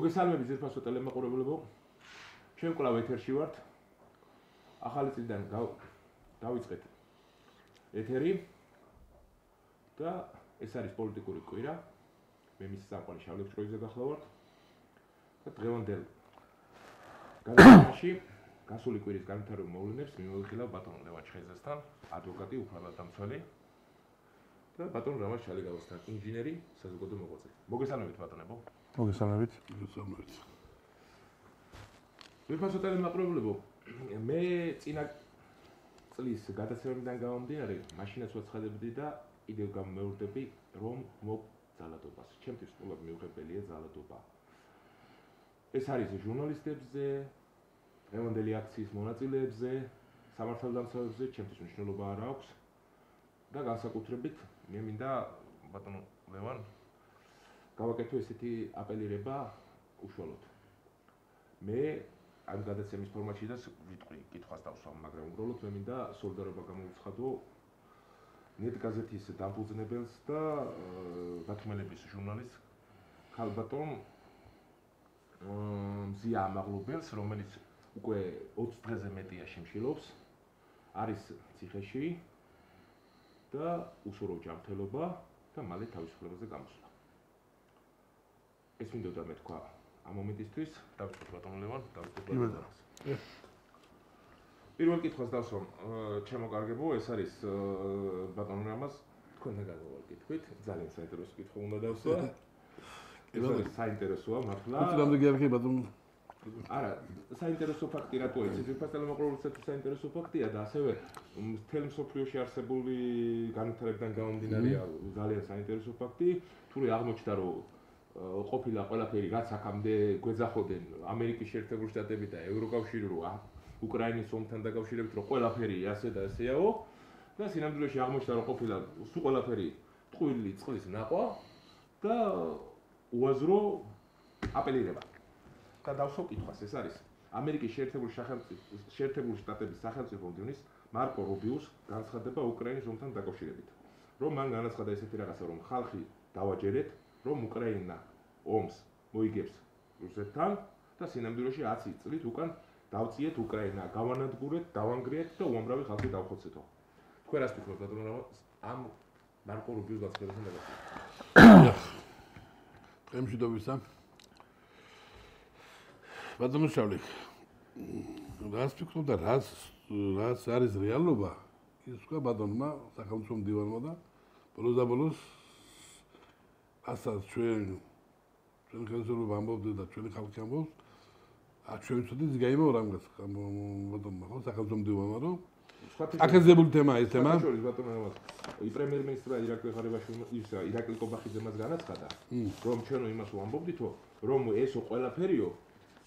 მოგესალმებით ძირფასო ტელემაყურებლებო. ჩვენ კვლავ ეთერში ვართ. ახალი წლიდან დავიწყეთ ეთერი და ეს არის პოლიტიკური კვირა. მე მის სამყარო შავლებს პროექტზე გახლავართ. და დღევანდელ განმავლობაში გასული კვირის განვითარებულ მოვლენებს მიმოვიხილავ ბატონ ლევან ჩხეზესთან, ადვოკატი, უფლებადამცველი და ბატონ რამაზ ჩალიგავასთან, ინჟინერი, საზოგადო მოღვაწე. მოგესალმებით ბატონებო. მოგესალმებით. ძირფასო ტელემაყურებლებო, მე წინა წლის გადაცემიდან გამომდინარე, მაშინაც ვაცხადებდი და კიდევ გამმეორდები, რომ მოგზალადობას. ჩემთვის ყველაზე მიუღებელია ზალადობა. ეს არის ჟურნალისტებზე, დღევანდელი აქციის მონაწილეებზე, სამართალდამცავებზე, ჩემთვის მნიშვნელობა არ აქვს და განსაკუთრებით მე მინდა ბატონ ლევან გავაკეთო ესეთი აპელირება უშუალოდ. მე ამ გადაცემის ფორმატში და ვიტყვი კითხვას დავსვამ, მაგრამ უბრალოდ მე მინდა სოლიდარობა გამოვიცხადო ნეტ გაზეთის დამფუძნებელს და გათქმელების ჟურნალისტს ქალბატონ მზია ამაღლობელს, რომელიც უკვე 20 დღეზე მეტია შემშილობს, არის ციხეში და უსურო ჯანმრთელობა და მალე თავისუფლებაზე გამოსვლა. ეს მინდოდა მე თქვა ამ მომენტისთვის, დავიწყოთ ბატონ ლევან, პირველ კითხვას დავსვამ, ჩემო კარგებო, ეს არის ბატონ რამაზ, თქვენთან გადავაკითხვით, ძალიან საინტერესო კითხვა უნდა დავსვა. ეს არის საინტერესოა მართლა. უცნაური გიარქი ბატონ. არა, საინტერესო ფაქტი რატო იცით? ძირფას ტელემაყურებელსაც საინტერესო ფაქტია და ასევე მთელ მსოფლიოში არსებული განვითარებიდან გამომდინარეა ძალიან საინტერესო ფაქტი, თურმე აღმოჩნდა რომ ყოფილა ყველაფერი რაც აქამდე გვეძახოდნენ ამერიკის შეერთებული შტატები და ევროკავშირი რომ უკრაინის ომთან დაკავშირებით რომ ყველაფერი ასე და ასეაო და სინამდვილეში აღმოჩნდა რომ ყოფილა სულ ყველაფერი ტყუილი წყლის ნაყვა და უაზრო აპელირება. და დავსვამ კითხვას, ეს არის ამერიკის შეერთებული შტატების სახელმწიფო მდივნის მარკო რუბიუს განცხადება უკრაინის ომთან დაკავშირებით. რომ მან განაცხადა ესეთი რაღაცა, რომ ხალხი დავაჯერეთ, რომ უკრაინა ომს მოიგებს რუსეთთან და სინამდვილეში 10 წლით უკან დავწიეთ უკრაინა, გავანადგურეთ, დავანგრიეთ და უამრავი ხალხი დავხოცეთო. თქვენ რას ფიქრობთ ბატონო ამ მარკო რუბიუს განცხადებასთან დაკავშირებით? დღემშვიდობისა. ბატონო შავლიკ, რას ფიქრობ და რაც არის რეალობა, ის თქვა ბატონმა სახელმწიფო მდივანმა და ბოლოს და ბოლოს ასაც ჩვენ ხელისუფლება ამბობდა და ჩვენი ხალხი ამბობს, ჩვენ ვცოდით გაიმო რამაც ბატონმა ხო სახელმწიფო მდივანმა რომ აკეთებული თემაა ეს თემა. შორის ბატონო რამაც პრემიერ-მინისტრმა ირაკლი ღარიბაშვილი ირაკლი კობახიძე მას განაცხადა, რომ ჩვენო იმას ვამბობდითო, რომ ესო ყველაფერიო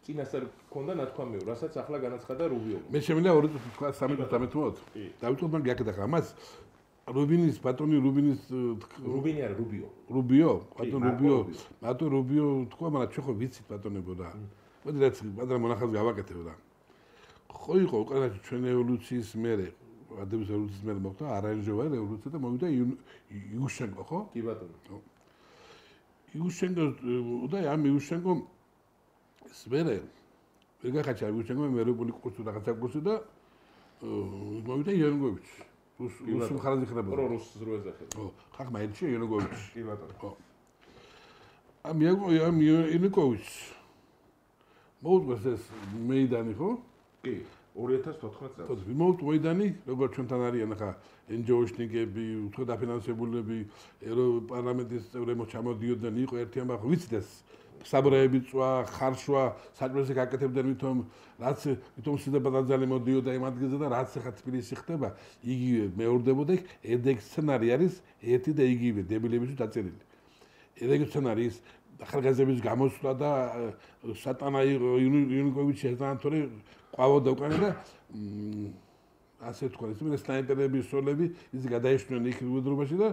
წინასწარ ქონდა ნათქვამიო, რასაც ახლა განაცხადა რუბიო. მე შემიძლია 2 წუთი თქვა 13 მოთ. დავიწყოთ მაგ გაკეთე ამას. რუბინის ბატონი რუბინის რუბინი არა რუბიო. რუბიო, ბატონ რუბიო თქვა, მაგრამ ჩვენ ხო ვიცით ბატონებო და მოდი რაც ბატონო მონახაზი გავაკეთებ და ხო იყო უკრაინაში ჩვენ ევოლუციის მერე, ადების ევოლუციის მერე მოხდა არანჟოვა ევოლუცია და მოვიდა იუშენკო, ხო? კი ბატონო. იუშენკო და ამ იუშენკო ეს მერე ვერ გახაჩა იუშენკო მე რუსული კურსი რაღაცა კურსი და მოვიდა იანუკოვიჩი. რუსულ ხარაზე ხდება. პრორუსს რო ეძახება. ხო, ხახმა ერთში იანუკოვიჩი. კი ბატონო. ხო. ამ იანუკოვიჩი მოუწევს ეს მეიდანი ხო? კი, 2014 წელს. მოუწევს მეიდანი, როგორც ჩვენთან არიან ახლა NGO-შნიკები, უფრო დაფინანსებულები, ევროპარლამენტის წევრები ჩამოდიოდნენ, იყო ერთი ამბავი, ვიცით ეს საბრეები წვა, ხარშვა, საჭმელზე გაკეთებდნენ ვითომ სიძებადაძე მოდიოდა იმ ადგილზე და რაც ახლა თბილისში ხდება, იგივე მეორდებოდა იქ, ედეგ სცენარი არის ერთი და იგივე დებილებისთვის დაწერილი. ედეგ სცენარი ის ახალგაზრდების გამოსვლა და სატანა იანუკოვიჩი ერთანათორე ყვავოდა უკან და ასე თქვა, ის სნაიპერების სოლები ის გადაეშვნიან იქ უდრობაში და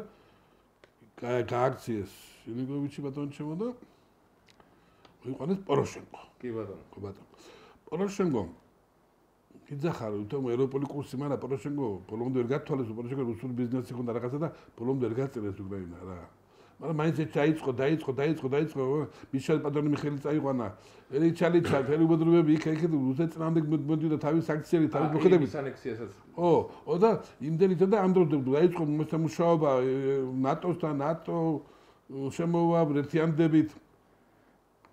გააქციეს იანუკოვიჩი ბატონი ჩემო და მოიყვანეს პოროშენკო. კი ბატონო. ხო ბატონო. პოროშენკო იძახარ თუმ ევროპული კურსი, მაგრამ პოროშენკო ბოლომდე ვერ გათვალეს, პოროშენკო რუსული ბიზნესი ხონდა რაღაცა და ბოლომდე ვერ გაწერეს უკრაინა რა. მაგრამ მაინც დაიწყო მიშელ პატრონი მიხეილი წაიყვანა ელიჩალიჩა ფერუბედრობები იქ რუსეთ წინამდე მოდიოდა თავის აქციები თავის მოქმედებით ანექსიასაც და იმდენით და ამ დროს დაიწყო მუშაობა ნატოსთან ნატო შემოვა ერთიანდებით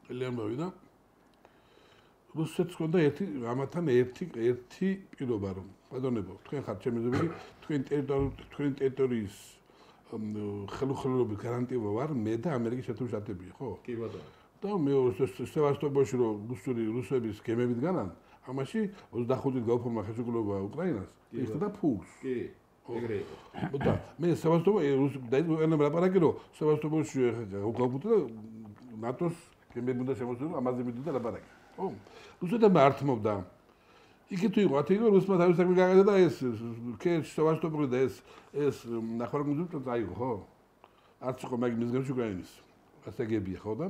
ელემოვი და რუსეთს ჰქონდა ამათან ერთი პირობა რომ პატრონებო თქვენ ხართ ჩემი ზოგი თქვენ ტერიტორიის ხელუხლებლობის გარანტია ვარ მე და ამერიკის შეერთებული შტატები ხო? კი ბატონო. და მე სევასტოპოლში რომ რუსების გემებით განან, ამაში 25 წელი გაუფორმა ხელშეკრულება უკრაინას, იხდა ფულს. კი, ეგრე იყო. და მე სევასტოპოლში დაიწყო ლაპარაკი რომ სევასტოპოლში გაუფორმა და ნატოს გემები უნდა შემოსულიყო, ამაზე მიდოდა ლაპარაკი. ხო? რუსეთმა ართმობდა იქით იყო ათი რუსმა თავის საქმე გააკეთა და ეს ქეჩ სევასტოპოლი და ეს ნახევარკუნძული წაიღო ხო? არც იყო მაგ მის გემში უკრაინის. ასაგებია ხო და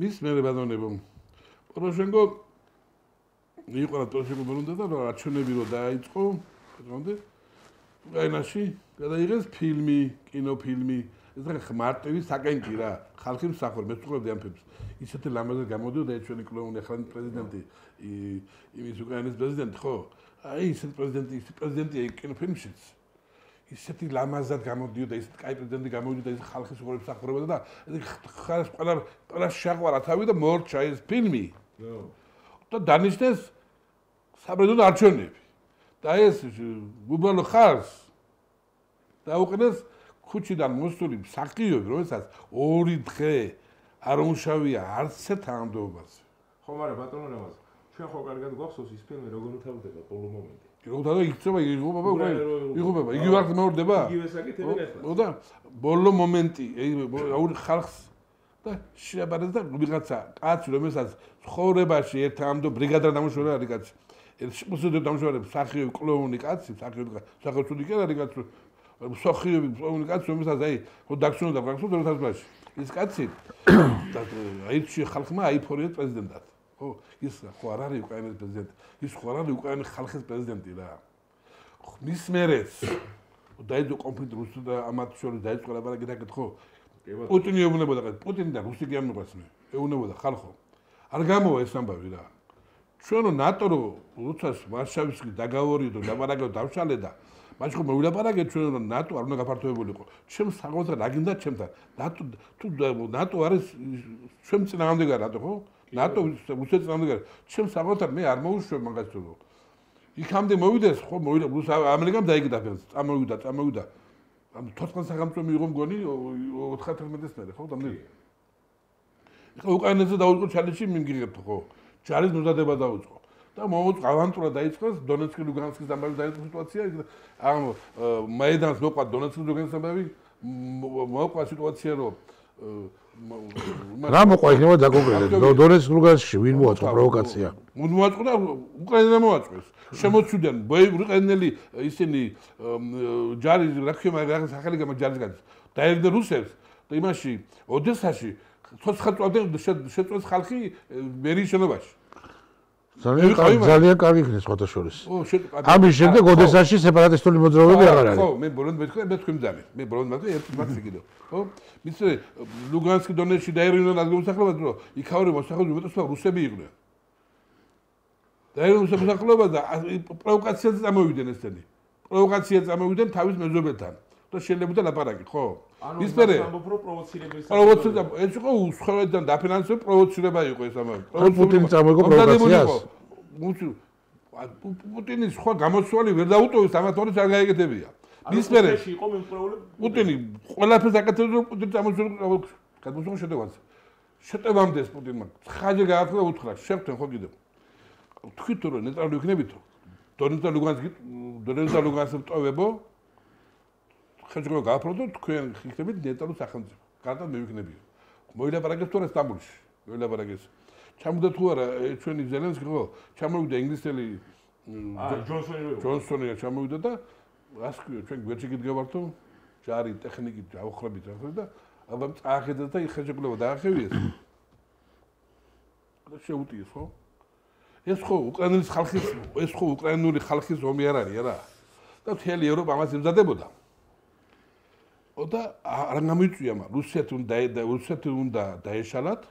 მის მერე ბატონებო პოროშენკო იყო რა პოროშენკო ბოლონდა და არჩევნები რო დაიწყო ბატონდე უკრაინაში გადაიღეს ფილმი კინოფილმი ეს რა მარტივი საკენკი რა ხალხი მსახური მე ვწუხებდი ამ ფილმს ისეთი ლამაზად გამოდიოდა ჩვენი კლოუნი ახალი პრეზიდენტი იმის უკრაინის პრეზიდენტი ხო აი ისეთი პრეზიდენტია კინოფილმშიც ისეთი ლამაზად გამოდიოდა ისეთი კაი პრეზიდენტი გამოდიოდა ის ხალხის უყურებს მსახურებოდა და ხარს ყველა შეაყვარა თავი და მორჩა ეს ფილმი და დანიშნეს საპრეზიდენტო არჩევნები და ეს უბალო ხარს დაუყენეს ქუჩიდან მოსული მსახიობი რომელსაც 2 დღე არ უმშავია არც ერთ თანამდებობაზე ხო მაგრამ ბატონო ნამაზ ჩვენ ხო კარგად გვახსოვს ის ფილმი როგორ უთავდება ბოლო მომენტი და იქცევა იღუპება იგივე ვარ მეორდება იგივე საკითხები ახლა და ბოლო მომენტი ხალხს და შეაბარეს და ვიღაცა კაცი რომელსაც ცხოვრებაში ერთ ამდო ბრიგადარ დამუშავებული არის კაცი მოსდო დამუშავებული მსახიობი კლოუნი კაცი მსახიობი კი არის კაცი მსახიობი კლოუნი კაცი რომელსაც აი ხო დაგცნობდა გაქცნობდა ის კაცი და აიჩი ხალხმა აიფორია პრეზიდენტად ხო ის ხო არ არის უკრაინის პრეზიდენტი ის ხო არ არის უკრაინის ხალხის პრეზიდენტი რა მის მერეს დაიწყო კონფლიქტი რუსეთსა და ამათ შორის დაიწყო ლაპარაკი და ხო პუტინი ეუბნებოდა პუტინი და რუსი კი ამნობას მე ეუბნებოდა ხალხო არ გამოვა ეს ამბავი რა ჩვენო ნატო რუსეთს ვარშავისკი დაგავორიდო ლაპარაკო დავშალე და მაშინ ხომ ვილაპარაკეთ ჩვენ ნატო არ უნდა გაფართოებულიყო ჩემს სახელმწიფო რა გინდა ჩემთან ნატო თუ ნატო არის ჩვენ წინააღმდეგა ნატო ხო ნატო რუსეთის წინააღმდეგა ჩემს სახელმწიფო მე არ მოუშვებ მაგას თუ იქამდე მოვიდეს ხო მოვიდა ამერიკამ დაიგდა ფერს წამოვიდა ამ 14 სახელმწიფო მიიღო მგონი 99-ის მერე ხო დამდი ხო უკრაინაზე დაუწყო ჩალენჯი მიმგიღებთ ხო ჯარის მოზადება დაუწყო და მოუწყო ავანტურა დაიწყოს დონეცკი ლუგანსკის ამბავი დაიწყო სიტუაცია ამ მაიდანს მოყვა დონეცკი ლუგანსკის ამბავი მოყვა სიტუაცია რომ რა მოყვა იქნება დაკონკრეტულად დონეცკ ლუგანსკში ვინ მოაწყო პროვოკაცია მოაწყო და უკრაინამ მოაწყეს შემოწვდნენ ბოიბრყენელი ისინი ჯარი რა ქვია რაღაც ახალი გამა ჯარის გადის დაერგდა რუსებს და იმაში ოდესაში ცოცხალ წვავდნენ შეწყვეტს ხალხი მერის შენობაში ძალიან კარგი იქნეს სხვათა შორის. ამის შემდეგ ოდესაში სეპარატისტული მოძრაობები აღარ არის. ხო, მე ბოლომდე მეთქვა, მე თქვენ ძალი. მე ბოლომდე მეთქვა ერთ მათს კიდევ. ხო? მისე ლუგანსკი დონეცკი დაერინონ ადგილმოსახლეობას, რომ იქაური მოსახლეობის უმეტესობა რუსები იყვნენ. დაერინონ მოსახლეობას და პროვოკაციაზე წამოვიდნენ ესენი. პროვოკაცია წამოვიდნენ თავის მეზობელთან. და შეიძლება ლაპარაკი, ხო? ის მერე პროვოცირება ეს იყო უსხელოდან დაფინანსებული პროვოცირება იყო ეს ამბავი. პუტინი წამოიღო პროვოკაციას. პუტინის სხვა გამოსვალი ვერ დაუტოვეს ამათ ორს არ გაიგებია. ის მერე იყო მიმწრეული პუტინი ყველაფერს აკეთებდა რომ პუტინი წამოსულიყო გადმოსულიყო შეტევაზე. შეტევამდე ეს პუტინმა ხაჯი გააფრთხილა უთხრა შევთენ ხო კიდევ. თქვით რომ ნეიტრალური იქნებითო. დონეცკ და ლუგანსკს ტოვებო ხელშეკრულება გააფრთხილოთ თქვენ ხიքებით ნეიტრალურ სახელმწიფო. კარგად მე ვიქნებიო. მოილაპარაკეს თუ არა სტამბოლში. მოილაპარაკეს. ჩამოვიდა თუ არა ჩვენი ზელენსკი ხო? ჩამოვიდა ინგლისელი ჯონსონი ჩამოვიდა და რას ქვია ჩვენ გვერდში გიდგავართო ჯარი ტექნიკით აუხრებით ახლა და აბა წაახედა და ხელშეკრულება დაახევიეს. და შეუტიეს ხო? ეს ხო უკრაინის ხალხის ეს ხო უკრაინული ხალხის ომი არ არის არა? და მთელი ევროპა ამას იმზადებოდა. და არ გამოიწვია მაგრამ რუსეთი უნდა დაეშალათ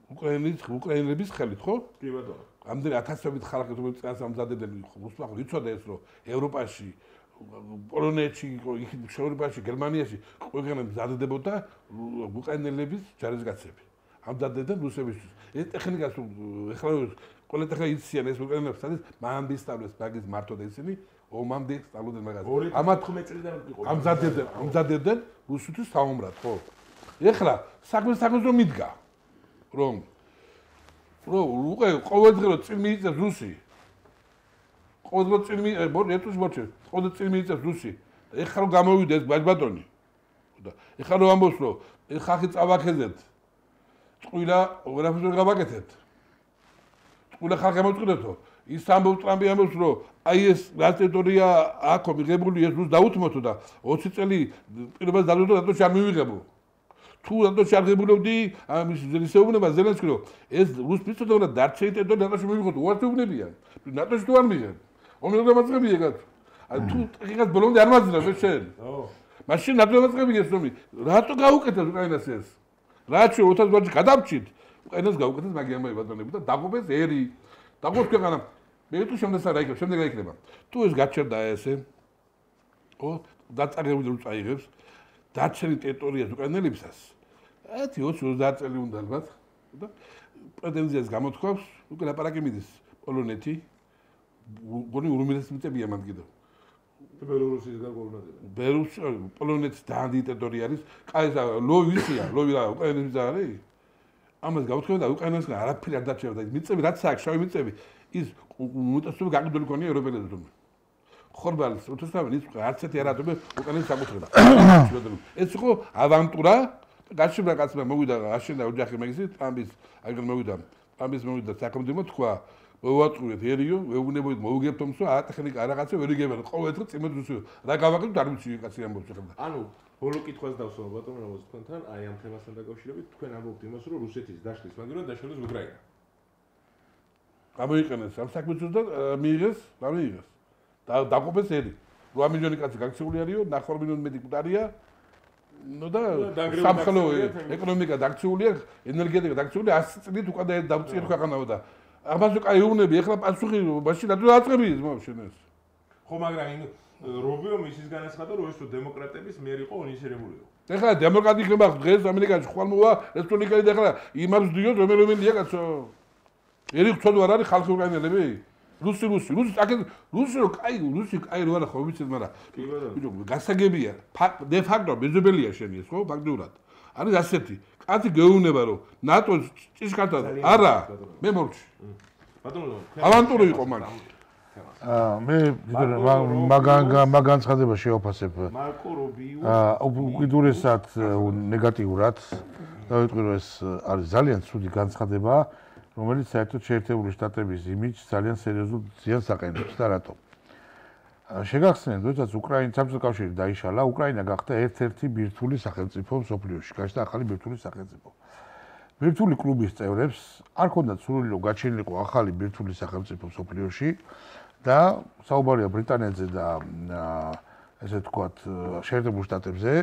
უკრაინელების ხელით, ხო? კი ბატონო. ამდენი ათასობით ხალხი რომელიც წელს ამზადებდნენ, რუსმა იცოდა ეს რომ ევროპაში, პოლონეთში, ევროპაში, გერმანიაში ყველგან მზადდებოდა უკრაინელების ჯარისკაცები. ამზადებდნენ რუსებისთვის. ეს ტექნიკას ეხლა ყველა ტექნიკა იციან ეს უკრაინელებს სადაც მანამდე ისწავლეს მაგის მართო და ისინი ომამდე სწავლობდნენ მაგას. ამათ 15 წლიდან იყო. ამზადებდნენ რუსეთის საომრად, ხო? ეხლა საქმე რომ მიდგა რომ უკვე ყოველდღე რომ წინ მიიწევს რუსი ყოველდღე წინ მიიწევს რუსი ეხლა რომ გამოვიდა ეს ბაჟბატონი და ეხლა რომ ამბობს რომ ეს ხალხი წავაქეზეთ წყვილა ვერაფერს ვერ გავაკეთეთ წყვილა ხალხი მოწყდეთო ის ამბობს ტრამპი ამბობს რომ აი ეს რა ტერიტორია აქო მიღებული ეს რუს დაუთმოთო და 20 წელი პირობას დადო და რატო არ მივიღებო თუ რატო შეარღებულობდი ამის ზელისეუბნება ზელენსკი რომ ეს რუს პიცოდონა დარჩეი ტერიტორია ნატოში მივიღოთ უართ უვნებიან ნატოში თუ არ მიღებ ომი რა მაწყები ეგად თუ ეხლა ბოლომდე არ მაძლევ ეს შენ მაშინ ნატო მაწყები ეს რომი რატო გაუკეთეთ უკრაინას ეს რაც შე 2000 ბაჟი გადავჭით უკრაინას გაუკეთეთ მაგიამაი ბატონები და დაგუბეს ერი დაგუბეს ქვეყანა მე თუ შემდეგ რა იქნება თუ ეს გაჩერდა ესე ო დაწარებული რომ წაიღებს დარჩენილი ტერიტორიას უკრაინელებისას 20-30 წელი უნდა ალბათ და პრეტენზიას გამოთქვავს უკვე ლაპარაკი მიდის პოლონეთი გონი ურუმელეს მიწებია მან კიდევ ბელორუსის გარკვეულნადება ბელორუსი პოლონეთის ძალიან დიდი ტერიტორია არის კაი ლოვისია ლოვი რა უკრაინელის არის ამას გავთქვი და უკრაინასგან არაფერი არ დარჩება და მიწები რაც აქვს შავი მიწები ის უმეტესობა გაყიდული ქონია ევროპელებს ხორბალის უცესავენ ის არც ერთი არ ატომე უკრაინის საკუთრება ეს იყო ავანტურა გაჩვენა კაცმა მოვიდა აშენდა ოჯახი მაგისი ტრამპის მოვიდა საკომდემო თქვა მოვატყუეთერიო ვეუბნებოდით მოუგებთ ომსო ატექნიკა რაღაცა ვერ იგებენ ყოველ დღე წიმეთ რუსი რა გავაკეთოთ არ ვიცი კაცი ამბობს ახლა ანუ ბოლო კითხვას დავსვამ ბატონო როგორც თქვენთან აი ამ თემასთან დაკავშირებით თქვენ ამბობთ იმას რომ რუსეთის დაშლის მაგივრად დაშალოს უკრაინა გამოიყენეს ამ საქმეებს და მიიღეს რა მიიღეს დაყოფეს ერი 8 მილიონი კაცი გაქცეული არისო 9 მილიონი მეტი კუტარია ნუ და სამხელო ეკონომიკა დაქცეულია ენერგეტიკა დაქცეულია 100 წლით უკვე დავწიეთ ქვეყანაო და ამაზე კაი უნები ეხლა პასუხი მაშინ რატო დაწყები მოშენ ეს ხო მაგრამ იმ რობიო მისის განაცხადა რომ ეს დემოკრატების მიერ იყო ინიციირებულიყო ეხლა დემოკრატი ხება დღეს ამერიკაში ხვალ მოვა რესპუბლიკელი და ეხლა იმავს დიო რომელია კაცო ერი ხწოდო არ არის ხალხი უკრაინელები რუსი რო კაი რო არა ხო ვიცით მაგრამ ბიჭო გასაგებია დე ფაქტო ბეზობელია შენი ეს ხო ფაქტურად არის ასეთი კაცი გეუბნება რომ ნატოს ჭიშკართან არა მე მორჩი ბატონო ავანტური იყო მაგ მე მაგან ცხადება შეოფასებ მარკო რობიუ უკიდურესად ნეგატიურად დავიტყვი რომ ეს არის ძალიან ცუდი განცხადება რომელიც საერთოდ შეერთებული შტატების იმიჯს ძალიან სერიოზულ ზიანს აყენებს და რატო? შეგახსენებთ, როდესაც უკრაინის საბჭოთა კავშირი დაიშალა, უკრაინა გახდა ერთ-ერთი ბირთვული სახელმწიფო მსოფლიოში, გაჩნდა ახალი ბირთვული სახელმწიფო. ბირთვული კლუბის წევრებს არ ჰქონდათ სურვილი რომ გაჩენილიყო ახალი ბირთვული სახელმწიფო მსოფლიოში და საუბარია ბრიტანეთზე და ესე ვთქვათ, შეერთებულ შტატებზე,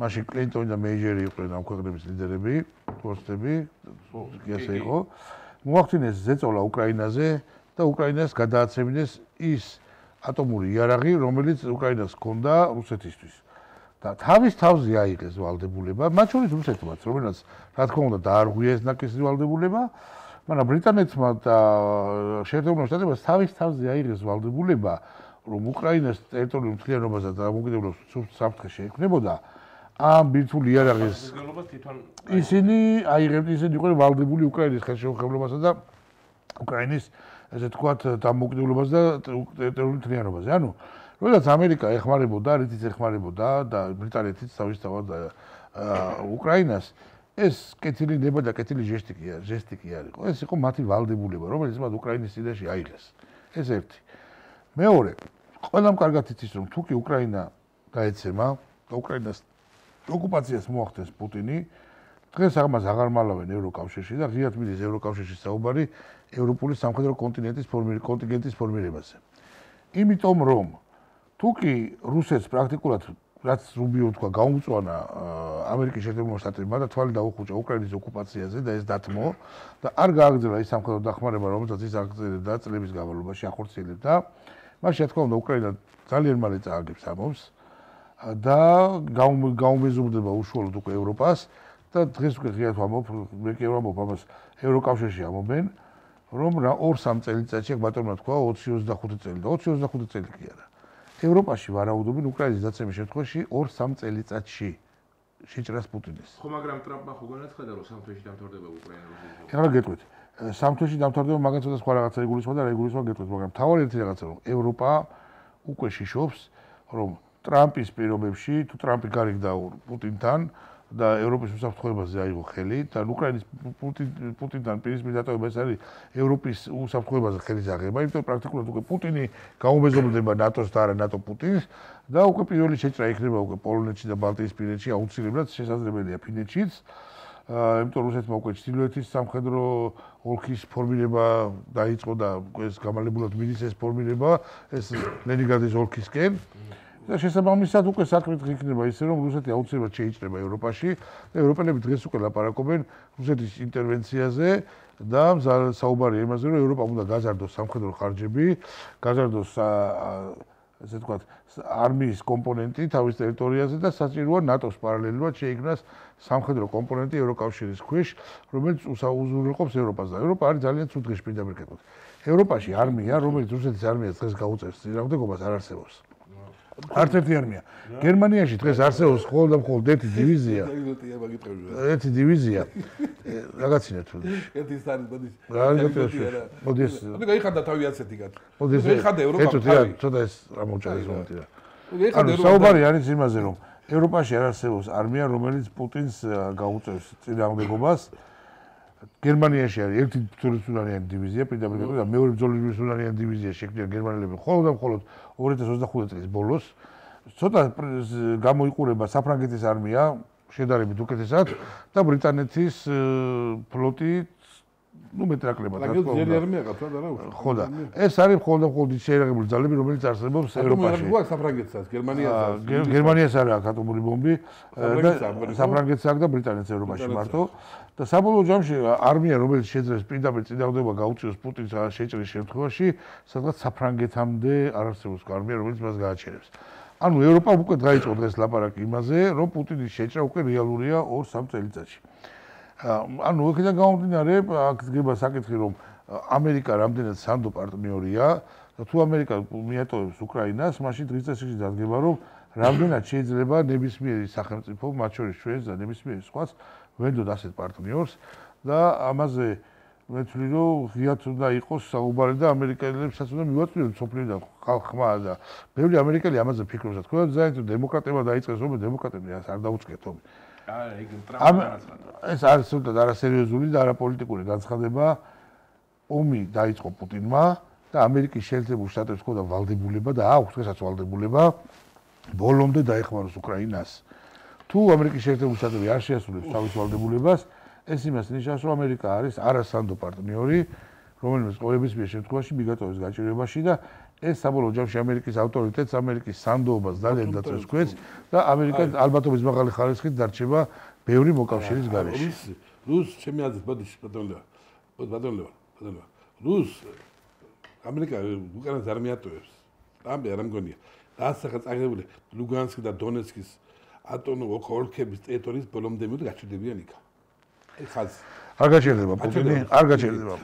მაშინ კლინტონი და მეიჯერი იყვნენ ამ ქვეყნების ლიდერები, პოსტები, ესე იყო. მოახდინეს ზეწოლა უკრაინაზე და უკრაინას გადააცემინეს ის ატომური იარაღი, რომელიც უკრაინას ჰქონდა რუსეთისთვის. და თავის თავზე აიღეს ვალდებულება, მათ შორის რუსეთმაც, რომელსაც რა თქმა უნდა დაარღვიეს ნაკისრი ვალდებულება, მაგრამ ბრიტანეთმა და შეერთებულ შტატებმა თავის თავზე აიღეს ვალდებულება, რომ უკრაინას ტერიტორიულ მთლიანობაზე და დამოუკიდებლობას საფრთხე შეექმნებოდა. ამ ბირთვული იარაღის ისინი იყვნენ ვალდებული უკრაინის ხელშეუხებლობასა და უკრაინის ესე თქვათ დამოუკიდებლობას და ტერიტორიულ მთლიანობაზე. ანუ როდესაც ამერიკა ეხმარებოდა, რითიც ეხმარებოდა და ბრიტანეთიც თავისთავად უკრაინას ეს კეთილი ნება და კეთილი ჟესტი კი არ იყო. ეს იყო მათი ვალდებულება, რომელიც მათ უკრაინის წინაშე აიღეს. ეს ერთი. მეორე, ყველამ კარგად იცის, რომ თუ კი უკრაინა გაეცემა და უკრაინას ოკუპაციას მოახდენს პუტინი, დღეს ამას აღარ მალავენ ევროკავშირში და ღიად მიდის ევროკავშირში საუბარი ევროპული სამხედრო კონტინგენტის ფორმირებაზე. იმიტომ რომ თუ თუკი რუსეთს პრაქტიკულად რაც რუბიო თქვა გაუმწვანა ამერიკის შეერთებულმა შტატებმა და თვალი დაუხუჭა უკრაინის ოკუპაციაზე და ეს დათმო და არ გააგრძელა ის სამხედრო დახმარება რომელსაც ის აგრძელებდა წლების განმავლობაში ახორციელებდა მაშინ რა თქმა უნდა უკრაინა ძალიან მალე წააგებს ამობს და გაუმეზობდება უშუალოდ უკვე ევროპას და დღეს უკვე ღიად ვამბობ მე კი ვამბობ ამას ევროკავშირში ამობენ რომ 2-3 წელიწადში აქ ბატონმა თქვა 20-25 წელი და 20-25 წელი კი არა ევროპაში ვარაუდობენ უკრაინის დაცემის შემთხვევაში 2-3 წელიწადში შეჭრას პუტინის. ხო, მაგრამ ტრამპმა ხო განაცხადა, რომ სამთვეში დამთავრდება უკრაინა-რუსეთის ომი. ეხლა გეტყვით. სამთვეში დამთავრდება მაგაც ცოტა სხვა რაღაცა იგულისხმება და რეგულისხმა გეტყვით, მაგრამ თავი ერთი რაღაცა რომ ევროპა უკვე შიშობს, რომ ტრამპის პირობებში, თუ ტრამპი გარიგდა პუტინთან და ევროპის უსაფრთხოებაზე აიღო ხელი და უკრაინის პუტინთან პირისპირ დატოვება ეს არის ევროპის უსაფრთხოებაზე ხელის აღება, იმიტომ რომ პრაქტიკულად უკვე პუტინი გაუმეზობლდება ნატოს და არა ნატო პუტინს და უკვე პირველი შეჭრა იქნება უკვე პოლონეთში და ბალტიისპირეთში აუცილებლად შესაძლებელია ფინეთშიც. იმიტომ რომ რუსეთმა უკვე ჩრდილოეთის სამხედრო ოლქის ფორმირება დაიწყო და ეს გამალებულად მიდის ეს ფორმირება ეს ლენინგრადის ოლქისკენ. და შესაბამისად უკვე საქმე იქნება ისე რომ რუსეთი აუცილებლად შეიჭრება ევროპაში და ევროპელები დღეს უკვე ლაპარაკობენ რუსეთის ინტერვენციაზე და საუბარია იმაზე რომ ევროპამ უნდა გაზარდოს სამხედრო ხარჯები, გაზარდოს ესე ვთქვათ არმიის კომპონენტი თავის ტერიტორიაზე და საჭიროა ნატოს პარალელურად შეიქმნას სამხედრო კომპონენტი ევროკავშირის ქვეშ, რომელიც უზრუნველყოფს ევროპას და ევროპა არის ძალიან ცუდ დღეში პირდაპირ კეთილ. ევროპაში არმია, რომელიც რუსეთის არმიას დღეს გაუწევს წინააღმდეგობას არ არსებობს. არც ერთი არმია. გერმანიაში დღეს არსებობს მხოლოდ და მხოლოდ ერთი დივიზია. ერთი დივიზია. რაღაცინათ. ერთი სარი მოდის. მოდის. ანუ გაიხადა თავი ასეთი კაცი. მოდის. გაიხადა ევროპა. ცოტა ეს რა მოჭადეს მომენტი რა. ანუ საუბარი არის იმაზე რომ ევროპაში არ არსებობს არმია რომელიც პუტინს გაუწევს წინააღმდეგობას. გერმანიაში არის ერთი ბრძოლისუნარიანი დივიზია, პირდაპირ და მეორე ბრძოლისუნარიანი დივიზია შექმნიან გერმანელები მხოლოდ და მხოლოდ 2025 წლის ბოლოს. ცოტა გამოიყურება საფრანგეთის არმია, შედარებით უკეთესად და ბრიტანეთის ფლოტი მეტნაკლებად რა თქმა უნდა. არმია გაქვს და რა უშო. ხო და ეს არის მხოლოდ და მხოლოდ შეერაღებული ძალები, რომელიც არსებობს ევროპაში. რა საფრანგეთსაც, გერმანიასაც. გერმანიას არა აქვს ატომური ბომბი და საფრანგეთს აქვს და ბრიტანეთს ევროპაში მარტო. და საბოლოო ჯამში არმია რომელიც შეძლებს პირდაპირ წინააღმდეგობა გაუწიოს პუტინს შეჭრის შემთხვევაში, სადღაც საფრანგეთამდე არ არსებობს არმია რომელიც მას გააჩერებს. ანუ ევროპა უკვე დაიწყო დღეს ლაპარაკი იმაზე, რომ პუტინის შეჭრა უკვე რეალურია 2-3 წელიწადში. ანუ აქედან გამომდინარე, აქ დგება საკითხი, რომ ამერიკა რამდენად სანდო პარტნიორია და თუ ამერიკა მიატოვებს უკრაინას, მაშინ დღის წესრიგში დადგება, რომ რამდენად შეიძლება ნებისმიერი სახელმწიფო, მათ შორის ჩვენს და ნებისმიერი სხვას ვენდოთ ასეთ პარტნიორს და ამაზე მე ვთვლი, რომ ღიად უნდა იყოს საუბარი და ამერიკელებსაც უნდა მივაწვიოთ სოფლიდან ხალხმა და ბევრი ამერიკელი ამაზე ფიქრობს და თქვა ძალიან დემოკრატებმა დაიწყეს ომი, დემოკრატები არ დაუწყეთ ომი. ეს არის სულტად არასერიოზული და არაპოლიტიკური განცხადება. ომი დაიწყო პუტინმა და ამერიკის შეერთებულ შტატებს ჰქონდა ვალდებულება და აქვს დღესაც ვალდებულება ბოლომდე დაეხმაროს უკრაინას. თუ ამერიკის შეერთებული შტატები არ შეასრულებს თავის ვალდებულებას, ეს იმას ნიშნავს, რომ ამერიკა არის არასანდო პარტნიორი, რომელიც ყოველგვარ შემთხვევაში მიგატოვებს გაჭირვებაში და ეს საბოლოო ჯამში ამერიკის ავტორიტეტს, ამერიკის სანდოობას ძალიან დაწევს ქვეს და ამერიკა ალბათობის მაღალი ხარისხით დარჩება ბევრი მოკავშირის გარეშე. რუს ჩემი აზრით, მოდი ბატონო. რუს ამერიკა უკრაინას არ მიატოვებს. ამბე არ მგონია. დასახა წაგებული ლუგანსკი და დონეცკის ატომური ოლქების ტერიტორიის ბოლომდე მიუდგა გაჩერდებიან იქა. ხაზი. არ გაჩერდება პუტინი, არ გაჩერდება.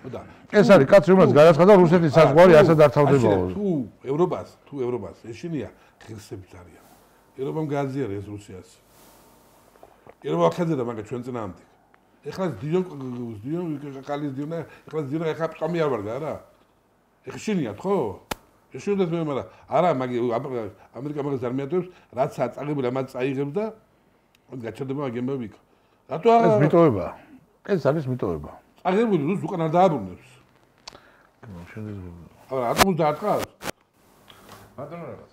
ეს არის კაცი, რომელიც განაცხადა რუსეთის საზღვარი ასად არ თავდებაო. თუ ევროპას ეშინია ღირსებიც არიან. ევროპამ გააზიარა ეს რუსიას. ევროპა ახაძერა მაგა ჩვენ წინააღმდეგ. ეხლა დიონ კალის დიონა, ეხლა პყამი არ ვარ რა. ეხლა შინიათ ხო? ეშინიათ მე მაგრამ არა ამერიკა მაგას არ მიატოვებს, რაც აწაღებული ამას წაიღებს და გაჩერდება აგემები იქ. რატო ეს მიტოვება? ეს არის მიტოვება. წაღებული რუს უკან არ დააბრუნებს. არა, ატომს დაარტყავს. ბატონო რაღაც.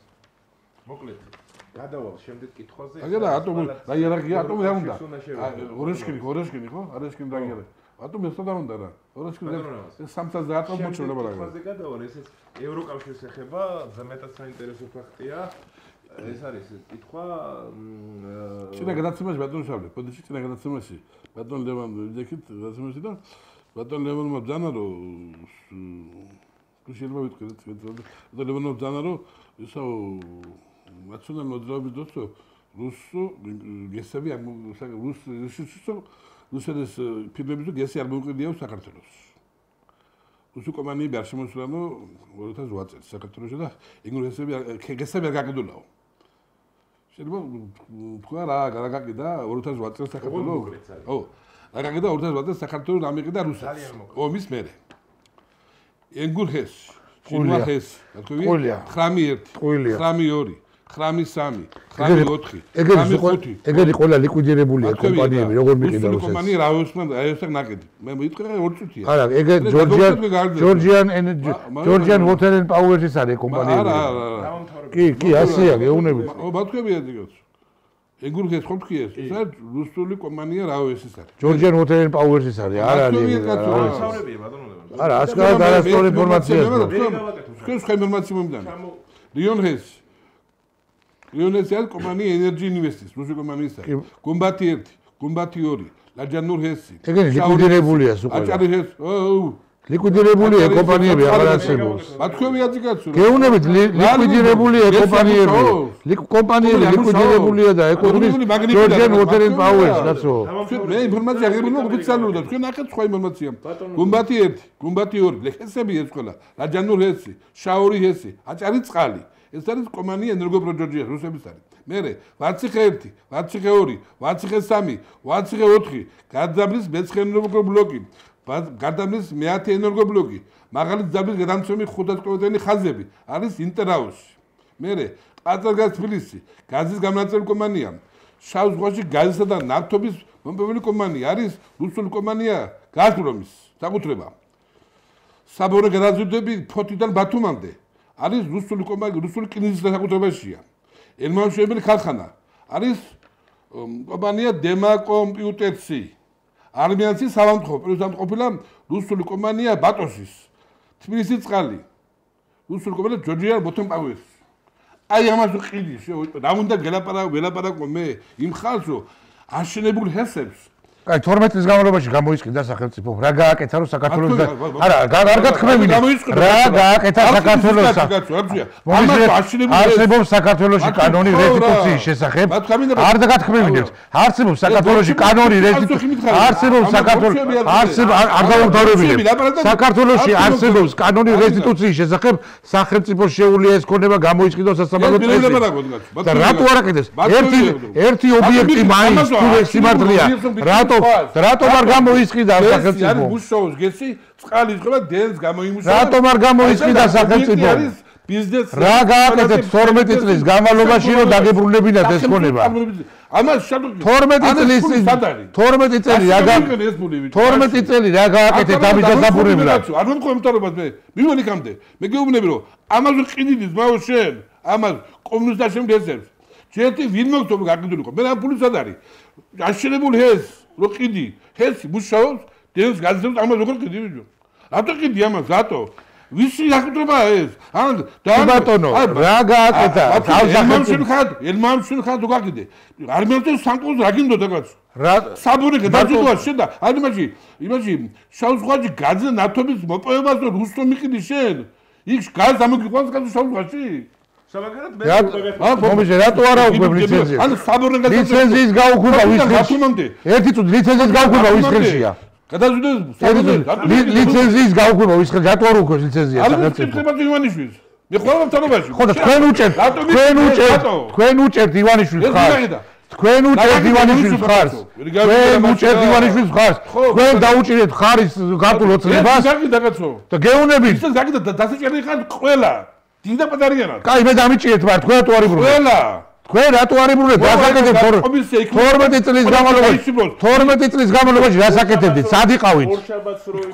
მოკლედ. გადავალ შემდეგ კითხვაზე. აგერა ატომი, რა იერარქია ატომი რა უნდა? ორეშკინი ხო? არეშკინი რა იერარქია? ბატონო მესწოდა უნდა რა. 2030 წელს მოჩვენება რა. ფაზე გადავარ, ესეც ევროკავშირს ეხება, ზემეთად საინტერესო ფაქტია. ეს არის კითხვა შენ გადაცემაში ბატონო შავლე, პოდიში შენ გადაცემაში ბატონ ლევან ვიძექით გადაცემაში და ბატონ ლევანმა ბძანა რომ თუ შეიძლება ვიტყვით ბატონ ლევანმა ბძანა რომ ისო ნაციონალურ მოძრაობის დოსო რუსო გესები რუსეთის ფირმების გესი არ მოუყიდია საქართველოს რუსი კომპანიები არ შემოსულანო 2008 წელს საქართველოში და ინგლისები გესები არ გაკიდულაო შეიძლება თქვა რა გაკიდა 2008 წელს საქართველოს ო რა გაკიდა 2008 წელს საქართველოს ამიყიდა რუსეთს ომის მერე ენგურჰეს შინვახეს თქვი 9-1 9-2 9-3 9-4 ეგეთი ყველა ლიკვიდირებულია კომპანიები როგორ მიყიდა რუსეთს კომპანია რა უსმენ აიოსთან ნაკედი მე მითხრა 2 წუთია არა ეგ ჯორჯიან ვოთერ ენ პაუერის არის კომპანიები კი ასეა გეუბნებით ო ბათქვებია დგას ეგურგეს ხო თქვიეს ისა რუსული კომპანია რაო ეს არის ჯორჯიან ვოთერ ენ პაუერის არის არ არის საუბრებია ბატონო არა ასკარად არასწორი ინფორმაციაა თქვენ სხვა ინფორმაცია მომდანა რიონეს არის კომპანია ენერჯი ინვესტის რუსული კომპანია ის არის გუმბათი 1 გუმბათი 2 ლაჯანურ ჰესი ეგენი ლიკვიდირებულია სულ აჭარი ჰეს ლიკვიდირებულია კომპანიები აღარ არსებობს ბათქვებია დგაცო გეუბნებით ლიკვიდირებულია კომპანიები ლიკვიდირებულია და ეკუთვნის ჯორჯიან ვოთერ ენ პაუერს კაცო მე ინფორმაცია აღებინო ოფიციალურად და თქვენ ახეთ სხვა ინფორმაცია გუმბათი 1 გუმბათი 2 ლეხესები ეს ყველა ლაჯანურ ჰესი შაური ჰესი აჭარი წყალი ეს არის კომპანია ენერგოპროჯორჯია რუსების არის მერე ვაციხე 1 ვაციხე 2 ვაციხე 3 ვაციხე 4 გადამრის მეცხრე ენერგობლოკი გადამრის მე-10 ენერგობლოკი მაგალითად ძაბვის გადამცემი 500 კილოვატიანი ხაზები არის ინტერაუსი მერე ყაზარგაზ თბილისი გაზის გამონაწილე კომპანია შავ ზღვაში გაზისა და ნავთობის მომპოვებელი კომპანია არის რუსული კომპანია გაზპრომის საკუთრება საბორნე გადაზიდვები ფოთიდან ბათუმამდე არის რუსული კომპანია რუსული კინიზის საკუთრებაშია ელმამშვენებელი ქარხანა არის კომპანია დემაკომპიუტერსი არმიანცის სამამტყო პრეზიდენტ ყოფილა რუსული კომპანია ბატოსის თბილისის წყალი რუსული კომპანია ჯორჯიან ვოთერ პაუერს აი ამას ვყიდი რა უნდა გელაპარაკო მე იმ ხალხს აშენებულ ჰესებს აი 12 წლის განმავლობაში გამოისყიდა სახელმწიფო რა გააკეთა რომ საქართველოს არა არ გათქმევინე რა გააკეთა საქართველოს არსებობს საქართველოში კანონი რესტიტუციის შესახებ არ დაგათქმევინებთ არსებობს საქართველოში კანონი რესტიტუციის არსებობს საქართველოს არ დავამთავრებინებ საქართველოში არსებობს კანონი რესტიტუციის შესახებ სახელმწიფო შეუძლია ეს ქონება გამოისყიდოს სასამართლო წესით და რატო არ აკეთებს ერთი ობიექტი მაინც თუ ეს სიმართლეა რატომ არ გამოისყიდა სახელმწიფო? არის მუშაობს გეცი, წყალი იღება დენს გამოიმუშავა. რატომ არ გამოისყიდა სახელმწიფო? რა გააკეთეთ 12 წლის განმავლობაში რომ დაგებრუნებინათ ეს ქონება? ამას შადო 12 წელი რა გააკეთეთ ამის დასაბურებლად? არ მომხმარებლად მე მივალი კამდე. მე გეუბნები რომ ამას ყიდიდის მაო შენ, ამას კომუნისტთა შემდგესებს. ჯერტი ვინ მოგწობ გაკიდულიყო. მე რა ფული სად არის? აშენებული ეს რო ყიდი ჰესი მუშაობს დენს გაზრდებს ამას როგორ ყიდი ვიჯო რატო ყიდი ამას რატო ვისი საკუთრებაა ეს ან ბატონო რა გააკეთა ელმამშვენ ხარ თუ გაკიდე არ მეწევს სამყუროს რა გინდოდა კაცო რა საბური გადაწყვეტა შენ და აი იმაში შავ ზღვაში გაზზე ნავთობის მოპოვებას რო რუსო მიყიდი შენ იქ გაზს ამოგიყვანს კაცო შავ ზღვაში მომიჯე რატო არა უკვე ლიცენზია? ანუ საბორნე ლიცენზიის გაუქმება ვის ხელშია? ერთი წუთი ლიცენზიის გაუქმება ვის ხელშია? ლიცენზიის გაუქმება ვის ხელშია? რატო არ უქმებს ლიცენზიას სახელმწიფო? ხება ივანიშვილს. მე ხოლმე მთავრობაში. ხო და თქვენ უჭერთ ივანიშვილს ხარს. თქვენ უჭერთ ივანიშვილს ხარს. თქვენ დაუჭირეთ ხარის გარტულ ოცნებას. და გეუნებით. ის გაკიდა დასაჭერი ხარ ყველა. დინდა პატარიანად. კაი მე დამიჭირეთ მარ თქვენ თუ არ იბრუნეთ. ყველა. თქვენ რატო არ იბრუნეთ? რასაკეთებთ 12 წლის განმავლობაში? 12 წლის განმავლობაში რასაკეთებთ? სად იყავით?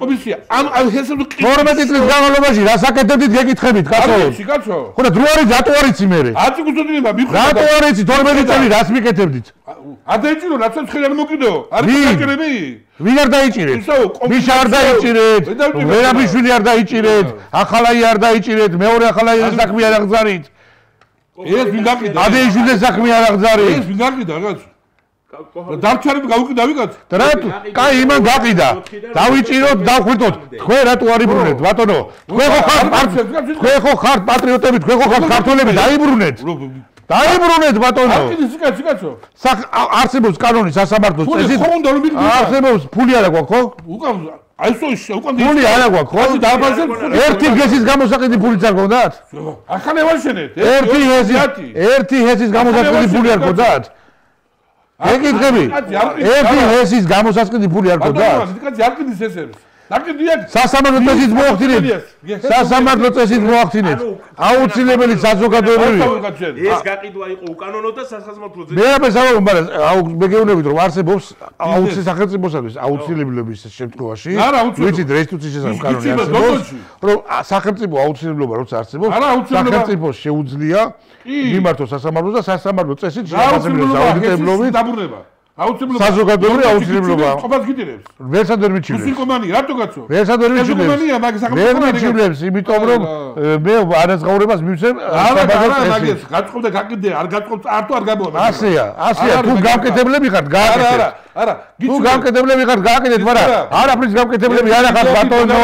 კომისია ამ ეს 12 წლის განმავლობაში რასაკეთებთ გეკითხებით, კაცო? კაცო. ხო და დრო არის რატო არ იცი მე? არც გუწოდინება მიხვდა. რატო არ იცი 12 წელი რას მიკეთებდით? ადაიჭირო რაც ხელი მოკიდეო. არის დაგერები? ვინ არ დაიჭირეთ? მიშა არ დაიჭირეთ. ვერაბიშვილი არ დაიჭირეთ. ახალაი არ დაიჭირეთ. მეორე ახალაი საქმე არ აღზარით. ეს ვინ გაყიდა? ადეიშვილის საქმე არ აღზარით. ეს ვინ გაყიდა რაღაც? დავჩარებ გავუკიდა ვიღაც? და რატო? კაი იმან გაყიდა. დავიჭიროთ, დავხვიტოთ. თქვენ რატო არ იბრუნეთ, ბატონო? თქვენ ხო ხართ პატრიოტები, თქვენ ხო ხართ ქართველები, დაიბრუნეთ. დაიბრუნეთ ბატონო. კაცო. არსებობს კანონი სასამართლოს წესით. არსებობს ფული არა გვაქვს, ხო? უკან უკან ფული არა გვაქვს, ხო? ერთი გესის გამოსაყიდი ფულიც არ გქონდათ? ახლა ევაშენეთ. ერთი ჰესის გამოსაყიდი ფული არ გქონდათ? ეკითხები. ერთი ჰესის გამოსაყიდი ფული არ გქონდათ? კაცი არ კიდის ესერს. სასამართლო წესით მოახდინეთ. სასამართლო წესით მოახდინეთ. აუცილებელი საზოგადოებრივი. ეს გაყიდვა იყო უკანონო და სასამართლო წესით. მე ამასავე, მაგრამ მე გეუბნებით რომ არსებობს აუცილებელი სახელმწიფოსთვის აუცილებლობის შემთხვევაში. ვიცით რესტიტუციის შესახებ კანონი არსებობს. რომ სახელმწიფო აუცილებლობა როცა არსებობს, სახელმწიფოს შეუძლია მიმართოს სასამართლოს და სასამართლო წესით შეასრულოს აუდიტებლობით დაბრუნება. საზოგადოებრივი აუცილებლობა. ყოფას გიტირებს. ვერსად ვერ მიჩნევს. მუსიკომანი, რატო კაცო? ვერსად ვერ მიჩნევს. ვერ მიჩნევს, იმიტომ რომ მე არაზღაურებას მივცემ. არა, მაგის გაწყობდა გაკიდე, არ გაწყობს, არტო არ გამოვიდა. ასეა. თუ გამკეთებლები ხართ, გააკეთეთ. არა, თუ გამკეთებლები ხართ, გააკეთეთ, მაგრამ არაფრის გამკეთებლები არ ხართ ბატონო.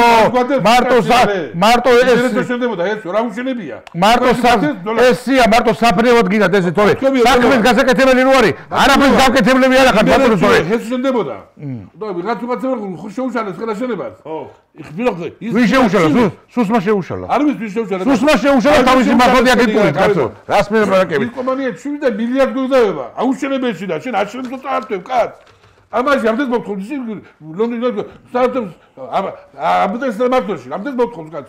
მარტო ეს შენდებოდა ეს რა უშენებია? მარტო საფრევად გინდათ ესე თორე. საქმის გასაკეთებელი რო არის, არაფრის გამკეთებლები არა ხართ ბატონო თორე. ეს შენდებოდა. და ვიღაც უკაცებ შეუშალეს ხელა შენებას. ხო. ვინ შეუშალა? სუსმა შეუშალა. არ ვიცი ვინ შეუშალა. სუსმა შეუშალა თავისი მართლმადიდი აგენტურით, კაცო. რას მე მარაკები? კომპანია 7 მილიარდ გვეძებება. აუშენებელში და შენ აშენებს და წაართვებ, კაც. ამაში ამდენ მოგთხოვს ლონდონში სტარტაპს ამდენ სამართლოში ამდენ მოგთხოვს კაც.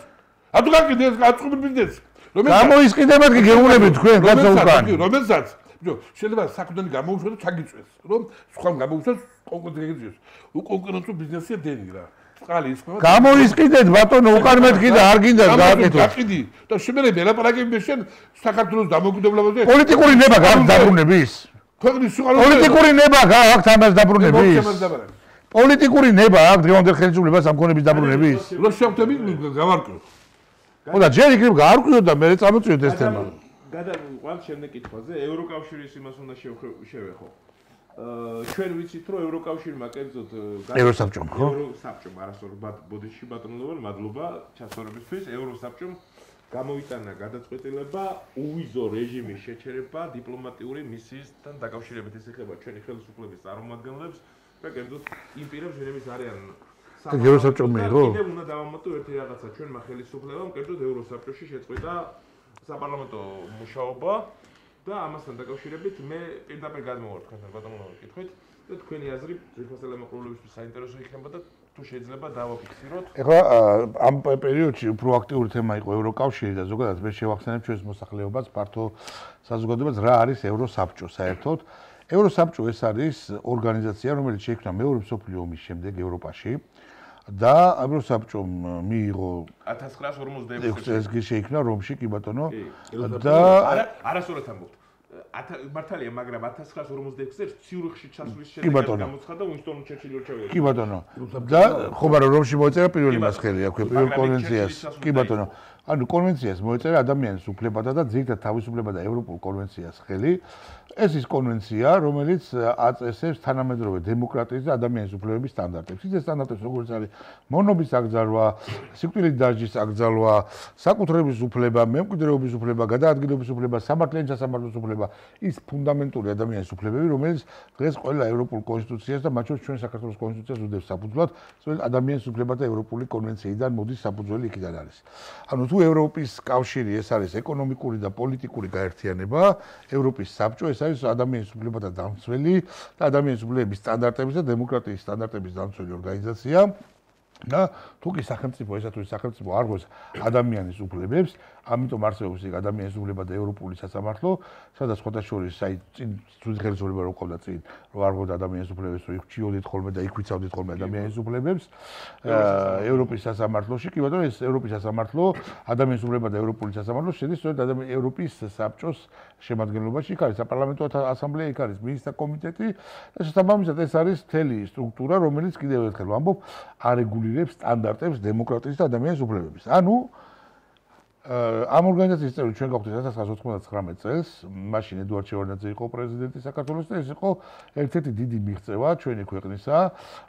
ათუ გაკიდე ეს აწყობილ ბიზნესს. გამოისყიდებათ კი გეუნებით თქვენ კაცო უკან. რომელსაც შეიძლება საქმდანი გამოუშვეს და ჩაგიწვეს, რომ სხვამ გამოუშვეს კონკრეტულად გიწვეს. უკონკრეტულ ბიზნესია დენი რა. წყალი ის ხმა. გამოისყიდეთ ბატონო უკან მეთქი და არ გინდა გააკეთო. გაყიდი და შემერე ელაპარაკები შენ საქართველოს დამოუკიდებლობაზე. პოლიტიკური ნება გაქვს დაბრუნების. ქვეყნის სულ პოლიტიკური ნება გაქვს ამას დაბრუნების. პოლიტიკური ნება აქვს დღევანდელ ხელისუფლებას ამ ქონების დაბრუნების. რო შევხვდები გავარკვევ. ხო და ჯერ იქნებ გაარკვიოთ და მე წამოწვიოთ ეს თემა. გადავყავ შემდეგ კითხვაზე, ევროკავშირის იმას უნდა შევეხო. ჩვენ ვიცით რომ ევროკავშირმა კერძოდ ევროსაბჭომ ხო? ევროსაბჭომ არასდროს ბოდიში ბატონობა, მადლობა ჩასწორებისთვის, ევროსაბჭომ გამოიტანა გადაწყვეტილება უვიზო რეჟიმის შეჩერება დიპლომატიური მისიისთან დაკავშირებით. ეს ეხება ჩვენი ხელისუფლების წარმომადგენლებს და კერძოდ იმ პირებს, ვინების არიან ევროსაბჭომ მიიღო? კიდევ უნდა დავამატო ერთი რაღაცა, ჩვენმა ხელისუფლებამ კერძოდ ევროსაბჭოში შეწყვიტა საპარლამენტო მუშაობა და ამასთან დაკავშირებით მე პირდაპირ გადმოვარ თქვენთან ბატონო კითხვით და თქვენი აზრი ძირფასად ემოკლულებისთვის საინტერესო იქნება და თუ შეიძლება დავაფიქსიროთ. ეხლა ამ პერიოდში უფრო აქტიური თემა იყო ევროკავშირი და ზოგადად მე შევახსენებ ჩვენს მოსახლეობას ფართო საზოგადოებას რა არის ევროსაბჭო საერთოდ. ევროსაბჭო ეს არის ორგანიზაცია, რომელიც შეიქმნა მეორე მსოფლიო ომის შემდეგ ევროპაში. და ევროსაბჭომ მიიღო 1956 წელს შეიქმნა რომში კი ბატონო და არასწორად ამბობთ მართალია მაგრამ 1956 წელს ციურიხში ჩასვლის შემდეგ გამოცხადა უინსტონ ჩერჩილი ორჩევია კი ბატონო და ხო მაგრამ რომში მოეწერა პირველი მასხელი აქვე პირველ კონვენციას კი ბატონო ანუ კონვენციას მოეწერა ადამიანის უფლებათა და ძირითად თავისუფლებათა ევროპულ კონვენციას ხელი ეს ის კონვენცია რომელიც აწესებს თანამედროვე დემოკრატიის და ადამიანის უფლებების სტანდარტებს. ის სტანდარტებს როგორც არის მონობის აკრძალვა, სიკვდილით დასჯის აკრძალვა, საკუთრების უფლება, მემკვიდრეობის უფლება, გადაადგილების უფლება, სამართლიანი სასამართლოს უფლება, ის ფუნდამენტური ადამიანის უფლებები, რომელიც დღეს ყველა ევროპულ კონსტიტუციას და მათ შორის ჩვენ საქართველოს კონსტიტუციას უდევს საფუძვლად, ადამიანის უფლებათა ევროპული კონვენციიდან მოდის საფუძველი იქიდან არის. ანუ თუ ევროპის კავშირი ეს არის ეკონომიკური და პოლიტიკური გაერთიანება, ევროპის საბჭო ეს არის ადამიანის უფლებათა დამცველი და ადამიანის უფლებების სტანდარტების და დემოკრატიის სტანდარტების დამცველი ორგანიზაცია. და თუკი სახელმწიფო ესა თუ სახელმწიფო არ გვეს ადამიანის უფლებებს, ამიტომ არსებობს იქ ადამიანის უფლება და ევროპული სასამართლო, სადაც სხვადასხვა წინ ხელისუფლება რო ყავდა წინ, რომ არ გვდა ადამიანის უფლებებს, რომ იჩიოდით ხოლმე და იქ ვიცავდით ხოლმე ადამიანის უფლებებს, ევროპის სასამართლოში, კი ბატონო, ეს ევროპის სასამართლო, ადამიანის უფლება და ევროპული სასამართლო შედის სწორედ ევროპის საბჭოს შემადგენლობაში, იქ არის საპარლამენტო ასამბლეა, იქ არის მინისტრთა კომიტეტი და შესაბამისად ეს არის მთელი სტრუქტურა, რომელიც კიდევ ერთხელ ვამბობ, არეგულირებს სტანდარტებს დემოკრატიის და ადამიანის უფლებების. ანუ ამ ორგანიზაციის წევრი ჩვენ გავხდით 1999 წელს, მაშინ ედუარდ შევარდნაძე იყო პრეზიდენტი საქართველოს და ეს იყო ერთ-ერთი დიდი მიღწევა ჩვენი ქვეყნისა,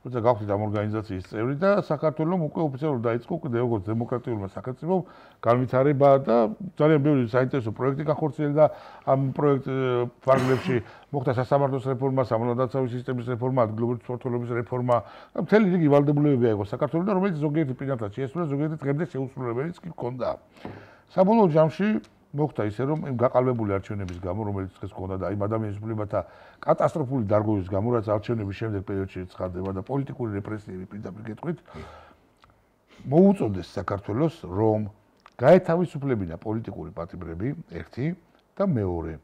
როცა გავხდით ამ ორგანიზაციის წევრი და საქართველოს უკვე ოფიციალურად დაიწყო კიდევ როგორც დემოკრატიულმა სახელმწიფომ განვითარება და ძალიან ბევრი საინტერესო პროექტი განხორციელდა ამ პროექტ ფარგლებში მოხდა სასამართლოს რეფორმა, სამართალდაცვის სისტემის რეფორმა, ადგილობრივი მმართველობის რეფორმა და მთელი რიგი ვალდებულებები აიღო საქართველოს, რომელიც ზოგიერთი პირადად შეესრულა, ზოგიერთი დღემდე შეუსრულებელიც კი ჰქონდა. საბოლოო ჯამში მოხდა ისე, რომ იმ გაყალბებული არჩევნების გამო, რომელიც დღეს ჰქონდა და იმ ადამიანის უფლებათა კატასტროფული დარღვევის გამო, რაც არჩევნების შემდეგ პერიოდში ცხადდება და პოლიტიკური რეპრესიები პირდაპირ გეტყვით, მოუწოდეს საქართველოს, რომ გაეთავისუფლებინა პოლიტიკური პატიმრები, ერთი და მეორე.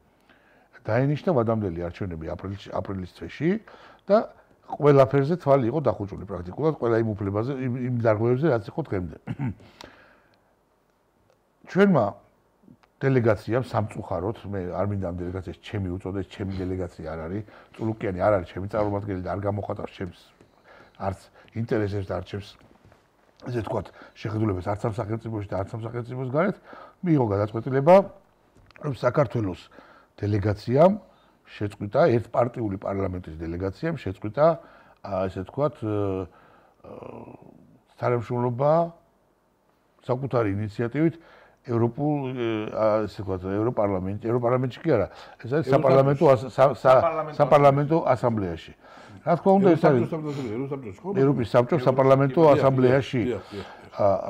დაენიშნა ვადამდელი არჩევნები აპრილის თვეში და ყველაფერზე თვალი იყო დახუჭული პრაქტიკულად, ყველა იმ უფლებაზე, იმ დარღვევებზე, რაც იყო დღემდე. ჩვენმა დელეგაციამ სამწუხაროდ, მე არ მინდა ამ დელეგაციას ჩემი უწოდეს, ჩემი დელეგაცია არ არის, წულუკიანი არ არის ჩემი წარმომადგენელი და არ გამოხატავს ჩემს არც ინტერესებს და არც ჩემს ესე ვთქვათ, შეხედულებას არც ამ სახელმწიფოში და არც ამ სახელმწიფოს გარეთ, მიიღო გადაწყვეტილება, რომ საქართველოს დელეგაციამ შეწყვიტა ერთპარტიული პარლამენტის დელეგაციამ შეწყვიტა ესე ვთქვათ თანამშრომლობა საკუთარი ინიციატივით ესე ვთქვათ ევროპარლამენტში კი არა ეს არის საპარლამენტო ასამბლეაში რა თქმა უნდა ეს არის ევროპის საბჭოს საპარლამენტო ასამბლეაში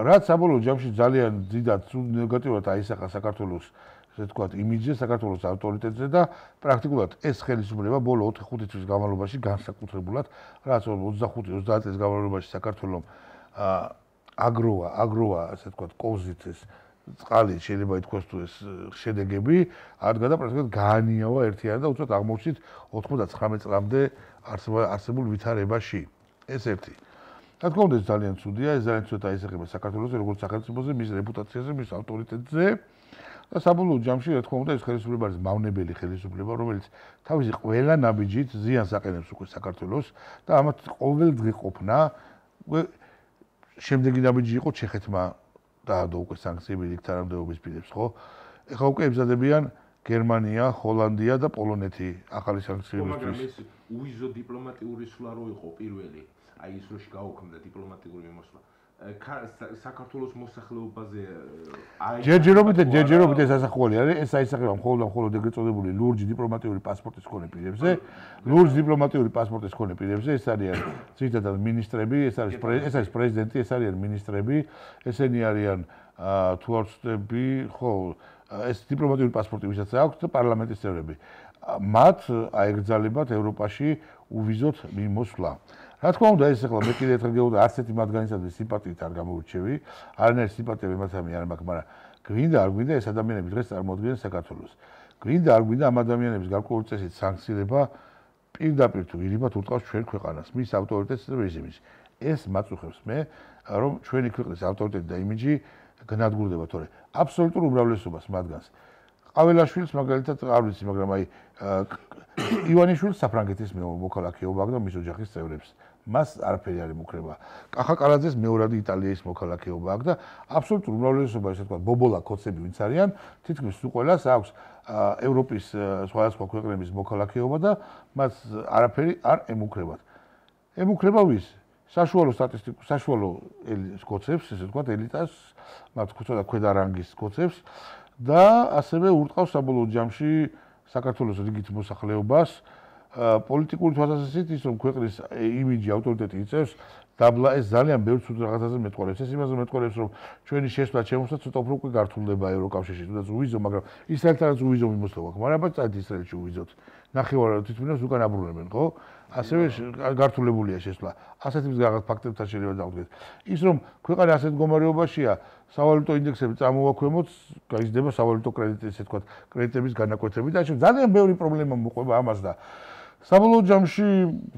რაც საბოლოო ჯამში ძალიან დიდად ნეგატიურად აისახა საქართველოს ესე ვთქვათ იმიჯზე, საქართველოს ავტორიტეტზე და პრაქტიკულად ეს ხელისუფლება ბოლო 4-5 თვის განმავლობაში განსაკუთრებულად რაც 25-30 წლის განმავლობაში საქართველოს აგროა ასე ვთქვათ კოზით ეს წყალი შეიძლება ითქვას თუ ეს შედეგები ადგა და პრაქტიკულად გაანიავა ერთიანად და უცბად აღმოჩნდით 99 წლამდე არსებულ ვითარებაში ეს ერთი რა თქმა უნდა ეს ძალიან ცუდია ეს ძალიან ცუდად აისახება საქართველოს როგორც სახელმწიფოზე მის რეპუტაციაზე მის ავტორიტეტზე და საბოლოო ჯამში რა თქმა უნდა ეს ხელისუფლება არის მავნებელი ხელისუფლება რომელიც თავისი ყველა ნაბიჯით ზიანს აყენებს უკვე საქართველოს და ამათ ყოველდღე ყოფნა შემდეგი ნაბიჯი იყო ჩეხეთმა დაადო უკვე სანქციები იქ თანამდებობის პირებს ხო ეხლა უკვე ემზადებიან გერმანია, ჰოლანდია და პოლონეთი ახალი სანქციებისთვის მაგრამ ეს უიზო დიპლომატიური სვლა რო იყო პირველი აი ის როში გაუქმდა დიპლომატიური მიმოსვლა საქართველოს მოსახლეობაზე ჯერჯერობით ეს ასახული არის ეს აისახება მხოლოდ ეგრეთ წოდებული ლურჯი დიპლომატიური პასპორტის მქონე პირებზე ლურჯი დიპლომატიური პასპორტის მქონე პირებზე ეს არის ძირითადად მინისტრები ეს არის პრეზიდენტი ეს არის მინისტრები ესენი არიან თუ არ ვცდები ხო ეს დიპლომატიური პასპორტი ვისაც აქვს და პარლამენტის წევრები მათ აეგრძალებათ ევროპაში უვიზოთ მიმოსვლა რა თქმა უნდა ეს ახლა მე კიდე ერთხელ გეუბნები არც ერთი მათგანისადმი სიმპათიით არ გამოვირჩევი არანაირი სიმპათია მათამი არ მაქვს მაგრამ გვინდა არ გვინდა ეს ადამიანები დღეს წარმოადგენენ საქართველოს გვინდა არ გვინდა ამ ადამიანების გარკვეული წესით სანქცირება პირდაპირ თუ ირიბად ურტყავს ჩვენ ქვეყანას მის ავტორიტეტს და რეჟიმის ეს მაწუხებს მე რომ ჩვენი ქვეყნის ავტორიტეტი და იმიჯი განადგურდება თორე აბსოლუტურ უმრავლესობას მათგანს ყაველაშვილს მაგალითად არ ვიცი მაგრამ აი ივანიშვილს საფრანგეთის მოქალაქეობა აქვს და მის ოჯახის წევრებს მას არაფერი არ ემუქრება კახაკარაძეს მეორადი იტალიის მოქალაქეობა აქვს და აბსოლუტურ უმრავლესობა ესე ვთქვათ ბობოლა ქოცები ვინც არიან თითქმის სულ ყველას აქვს ევროპის სხვადასხვა ქვეყნების მოქალაქეობა და მას არაფერი არ ემუქრებათ ემუქრება ვის საშუალო საშუალო ქოცებს ესე ვთქვათ ელიტას მათ ცოტა ქვედა რანგის ქოცებს და ასევე ურტყავს საბოლოო ჯამში საქართველოს რიგით მოსახლეობას პოლიტიკური თვალსაზრისით ის რომ ქვეყნის იმიჯი ავტორიტეტი იწევს დაბლა ეს ძალიან ბევრ ცუდ რაღაცაზე მეტყოლებს. ეს იმაზე მეტყოლებს, რომ ჩვენი შესვლა ჩემოსაც ცოტა უფრო უკვე გართულდება ევროკავშირში, თუნდაც უვიზო, მაგრამ ისრაელთანაც უვიზო მიმოსვლა გვაქვს. მაგრამ აბა წადი ისრაელში უვიზოთ. ნახევარ თვითმფრინავს უკან აბრუნებენ, ხო? ასევე გართულებულია შესვლა. ასეთი რაღაც ფაქტებთან შეიძლება დავდგეთ. ის რომ ქვეყანა ასეთ მდგომარეობაშია, სავალუტო ინდექსები წამოვაქვემოთ, გაიზრდება სავალუტო კრედიტი, ესე ვთქვათ, კრედიტების განაკვეთები და ძალიან ბევრი პრობლემა მოყვება ამას და საბოლოო ჯამში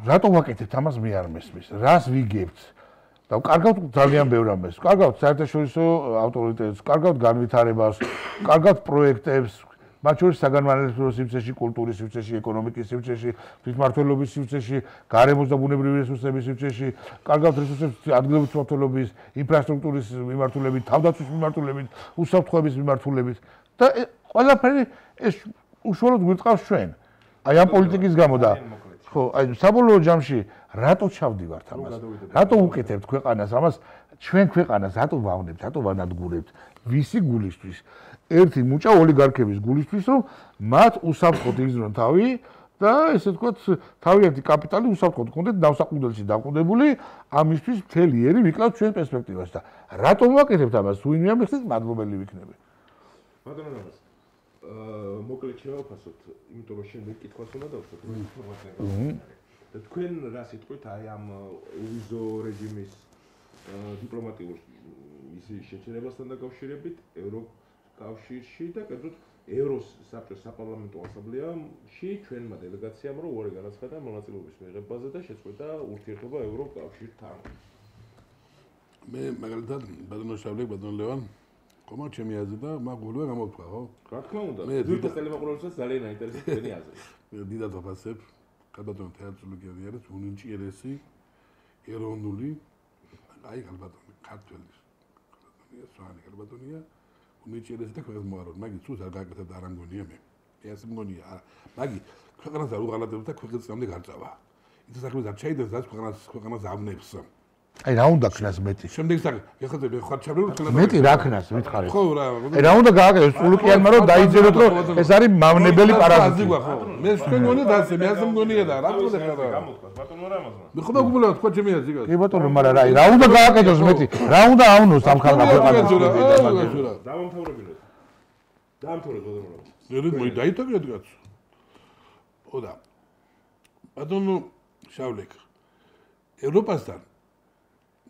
რატო ვაკეთებთ ამას მე არ მესმის. რას ვიგებთ? და კარგავთ ძალიან ბევრ ამას. კარგავთ საერთაშორისო ავტორიტეტს, კარგავთ განვითარებას, კარგავთ პროექტებს, მათ შორის საგანმანათლებლო სივრცეში, კულტურის სივრცეში, ეკონომიკის სივრცეში, თვითმმართველობის სივრცეში, გარემოს და ბუნებრივი რესურსების სივრცეში, კარგავთ რესურსებს ადგილობრივი მმართველობის, ინფრასტრუქტურის მიმართულებით, თავდაცვის მიმართულებით, უსაფრთხოების მიმართულებით და ყველაფერი ეს უშუალოდ გვიწყავს ჩვენ. აი ამ პოლიტიკის გამო და ხო, აი საბოლოო ჯამში რატო ჩავდივართ ამას? რატო უკეთებთ ქვეყანას ამას? ჩვენ ქვეყანას რატო ვავნებთ, რატო ვანადგურებთ? ვისი გულისთვის? ერთი მუჭა ოლიგარქების გულისთვის, რომ მათ უსაფრთხოდ იგზნონ თავი და ესე ვთქვათ, თავიანთი კაპიტალი უსაფრთხოდ ჰქონდეთ დავსაყუდელში დაყუდებული, ამისთვის მთელი ერი ვიკლავთ ჩვენ პერსპექტივას და რატომ ვაკეთებთ ამას? თუ ვინმე ამიხსნით, მადლობელი ვიქნები. ბატონო რამაზ მოკლედ შევაფასოთ, იმიტომ რომ შენ მეკითხვას უნდა დავუშვათ, რომ ინფორმაცია და თქვენ რა სიტყვით აი ამ უვიზო რეჟიმის დიპლომატიურ ისი შეჩერებასთან დაკავშირებით ევროკავშირში და კერძოდ ევროს საბჭოს საპარლამენტო ასამბლეაში ჩვენმა დელეგაციამ რო უარი განაცხადა მონაწილეობის მიღებაზე და შეწყვეტა ურთიერთობა ევროკავშირთან. მე მაგალითად ბატონო შავლე, ბატონო ლევან კომა ჩემი აზრი და მაგულვე გამოვთქვა, ხო? რა თქმა უნდა. ძვირფას ტელემოყურებელსაც ძალიან აინტერესებს თქვენი აზრი. მე დიდად ვაფასებ, კაბატონო თეატროლოგია არის უნიჭიერესი ეროვნული აი კაბატონი ქართველის. კაბატონია, სვანი კაბატონია, უნიჭიერესი და ქვეყნის მოარონ. მაგის სულს არ გააკეთებდა არ ამგონია მე. მე ასე მგონია. მაგი ქვეყანას არ უღალატებდა და ქვეყნის წამდე გარწავა. ის საქმეს არ ჩაიდებს, რაც ქვეყანას ავნებს. აი რა უნდა ქნას მეტი? შემდეგ საკ, ეხლა ხარ ჩაბრული თქვენ. მეტი რა ქნას მითხარით? ხო რა. აი რა უნდა გააკეთოს წულუკიანმა რომ დაიძეროთ რომ ეს არის მავნებელი პარაზიტი. მე თქვენ გონია დასე, მე ასე მგონია და რა მოხდა ხარ? გამოთქვას ბატონო რამაზმა. მე ხოდა გუბლავ თქვა ჩემი აზრი გას. კი ბატონო, მაგრამ რა უნდა გააკეთოს მეტი? რა უნდა ავნოს ამ ხალხმა ქვეყანას? დავამთავრებინოთ. დაამთავრებინოთ ბატონო რამაზ. ზერით მოიდაიტაგეთ კაც. ხოდა. ბატონო შავლეკ. ევროპასთან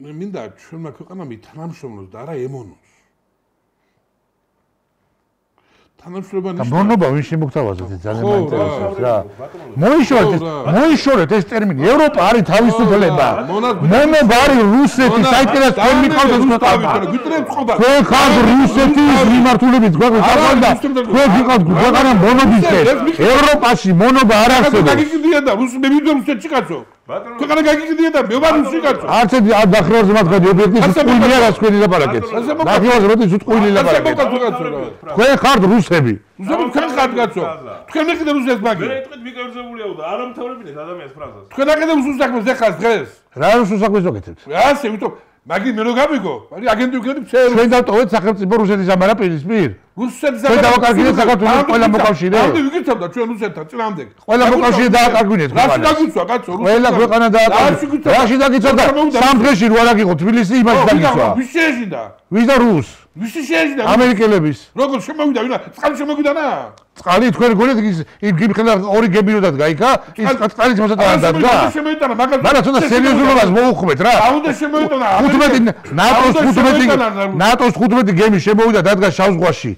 მე მინდა ჩვენმა ქვეყანამ ითანამშრომლოს და არა ემონოს. თანამშრომლობა ნიშნავს მონობა ვინ შემოგთავაზეთ ძალიან მაინტერესებს რა. მოიშორეთ ეს ტერმინი. ევროპა არის თავისუფლება. მონობა არის რუსეთი, საერთოდ თქვენ მიყავთ ეს ქვეყანა. თქვენ ხართ რუსეთის მიმართულებით ქვეყნის და თქვენ ვიყავთ ქვეყანა მონობის ეს. ევროპაში მონობა არ არსებობს. გაგიგდია და რუსი მე ვიდეო რუსეთში კაცო. ქვეყანა გაგიგდია და მე ვარ რუსი კაცო. არც ნახევარზე მათ გადი ობიექტის წყვილი არა თქვენი ლაპარაკეთ. ნახევარზე მოდი წყვილი ლაპარაკეთ. თქვენ ხართ რუსები. რუსები თქვენ ხართ კაცო. თქვენ მეკიდე რუსებს მაგი. მე თქვენ მიკერძებულია და არ ამთავრებინეთ ადამიანს ფრაზას. თქვენ აკეთებ რუსულ საქმეს ეხას დღეს. რა რუსულ საქმეს ვაკეთებთ? ასე ვიტყვი მაგი მე რო გამიგო? მაგი აგენტი ვიქნები ცე. ჩვენ დავტოვეთ სახელმწიფო რუსეთის ამარა პირისპირ. რუსეთის ამარა. ჩვენ დავაკარგინეთ საქართველოს ყველა მოკავშირე. ამდი ვიკითხავდა ჩვენ რუსეთთან წინამდე. ყველა მოკავშირე დააკარგვინეთ ქვეყანას. რაში დაგიცვა კაცო? ყველა ქვეყანა დააკარგვინეთ. რაში დაგიცვა და სამ დღეში რო არ აგიღო თბილისი იმაში დაგიცვა. ვის შეეჟინდა? ვის და რუს? ვისი შეეჟინდა? ამერიკელების. როგორ შემოვიდა ვინა? წყალი შემოვიდანა? წყალი თქვენ გონეთ ის გიფხილა ორი გემი რო დადგა იქა ის წყალი მოსატანა დადგა. შემოვიდანა მაგალითად. მაგრამ თუნდაც სერიოზულობას მოუხმეთ რა. აუნდა შემოვიდანა. 15 ნატოს 15 გემი შემოვიდა დადგა შავ ზღვაში.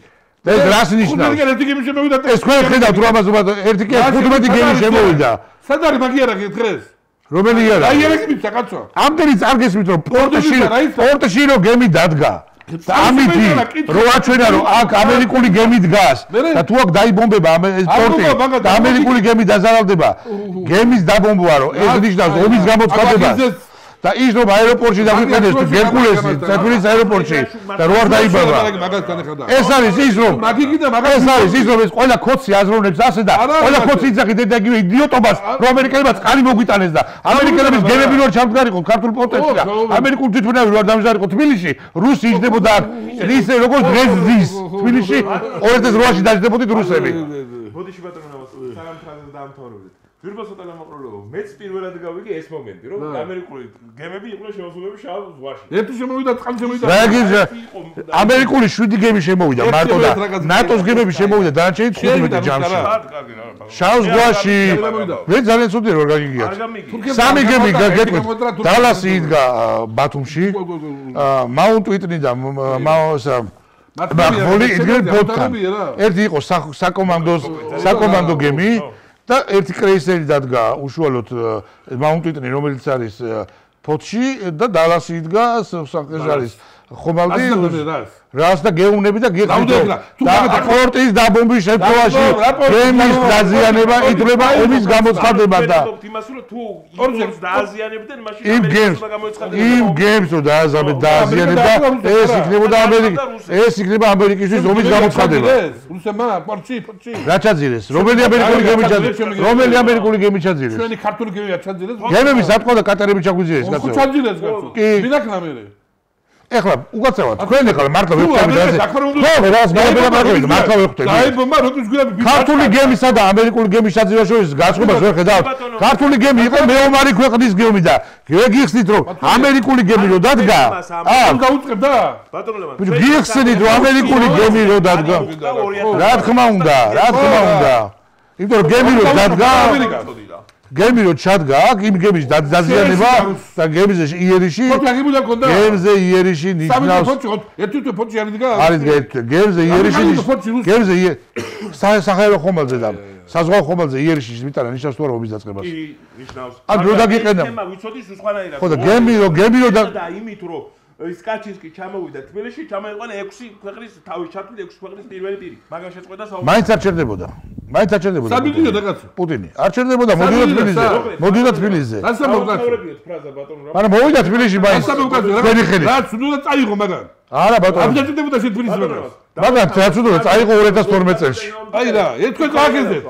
და ეს რას ნიშნავს? ერთი გემი შემოვიდა. ეს თქვენ ხედავთ რომ ამაზე ერთი კი 15 გემი შემოვიდა. სად არის მაგი არაკი დღეს? რომელი არა? აი არაკი საკაცო. ამდენი წარგესმით რომ პორტში რო გემი დადგა. ამითი რო აჩვენა რომ აქ ამერიკული გემი დგას და თუ აქ დაიბომბება ეს პორტი და ამერიკული გემი დაზარალდება გემის დაბომბვა რომ ეს ნიშნავს ომის გამოცხადება და ის რომ აეროპორტში დაგვიყენეს თუ გერკულესი თბილისის აეროპორტში და რო არ დაიბამა ეს არის ის რომ ეს არის ის რომ ეს ყველა ქოცი აზროვნებს ასე და ყველა ქოცი იძახით ედაგივე იდიოტობას რომ ამერიკელებმა წყალი მოგვიტანეს და ამერიკელების გემები რო ჩამდგარიყო ქართულ პორტებში და ამერიკული თვითმფრინავი რო არ დამზარიყო თბილისში რუსი იჯდებოდა აქ ისე როგორც დღეს ზის თბილისში 2008-ში დაჯდებოდით რუსები ბოდიში ბატონო საგამ ფრაზას დაამთავრებდით ძვირფას ცოტა გამაყროლებო. მეც პირველად გავიგე ეს მომენტი, რომ ამერიკული გემები იყვნენ შემოსულები შავ ზღვაში. ერთი შემოვიდა, წყალი შემოვიდა. ამერიკული 7 გემი შემოვიდა მარტო და ნატოს გემები შემოვიდა დანარჩენი 15 ჯამში. შავ ზღვაში მე ძალიან ცუდია რომ გაგიგიათ. სამი გემი გაგეთქვით. დალასი იდგა ბათუმში. მაუნტ უიტნი და მაგმოლი იდგნენ ბოტკან. ერთი იყო საკომანდო გემი და ერთი კრეისერი დადგა უშუალოდ მაუნტ უიტნი რომელიც არის ფოთში და დალასი იდგა საკეჟარის ხომალდი რას და გეუნები და გიხდით და პორტის დაბომბვის შემთხვევაში გემის დაზიანება ითვლება ომის გამოცხადება და იმას რომ თუ ორჯერ დააზიანებდნენ მაშინ იმ გემს რომ დააზიანებდა ეს იქნება ამერიკისთვის ომის გამოცხადება რუსებმა პორტში რა ჩაძირეს რომელი ამერიკული გემი ჩაძირეს ჩვენი ქართული გემია ჩაძირეს გემები სათქო და კატერები ჩაგვიძირეს კაცო ჩაძირეს კაცო ბინაკნამერე ეხლა უგაცავად თქვენ ეხლა მართლა ვეხვდებით მართლა ვეხვდებით დაიბომბა როდის გვირაბი ქართული გემისა და ამერიკული გემის საძირას შორის გაწყობას ვერ ხედავთ ქართული გემი იყო მეომარი ქვეყნის გემი და გიხსნით რომ ამერიკული გემი რო დადგა გაუწყებდა ბატონო გიხსნით რომ ამერიკული გემი რო დადგა რა თქმა უნდა იმიტომ რომ გემი რო დადგა გემი რო ჩადგა იმ გემის დაზიანება და გემზე იერიში გემზე იერიში ნიშნავს ერთი ფოთი არ იდგა არის გემზე იერიში სახელო ხომალდზე და საზღვაო ხომალდზე იერიში მიტანა ნიშნავს თუ არა ომის დაწყებას კი ნიშნავს ან რო დაგიყენა თემა ვიცოდი სხვანაირად ხო და გემი რო და იმით რომ ის კაჩინსკი ჩამოვიდა თბილისში ჩამოიყვანა 6 ქვეყნის თავის ჩათვლილი 6 ქვეყნის პირველი პირი მაგან შეწყვეტა საუბარი მაინც არ ჩერდებოდა საბიძიო და კაცო პუტინი არ ჩერდებოდა მოდიოდა თბილისზე რასა მოვკაცო ფრაზა ბატონო არა მოვიდა თბილისში მაინც რა ცუდო წაიღო მაგან არა ბატონო არ ჩერდებოდა შე თბილისში მაგან რა ცუდო წაიღო 2012 წელს აი რა თქვენ წააგეზეთ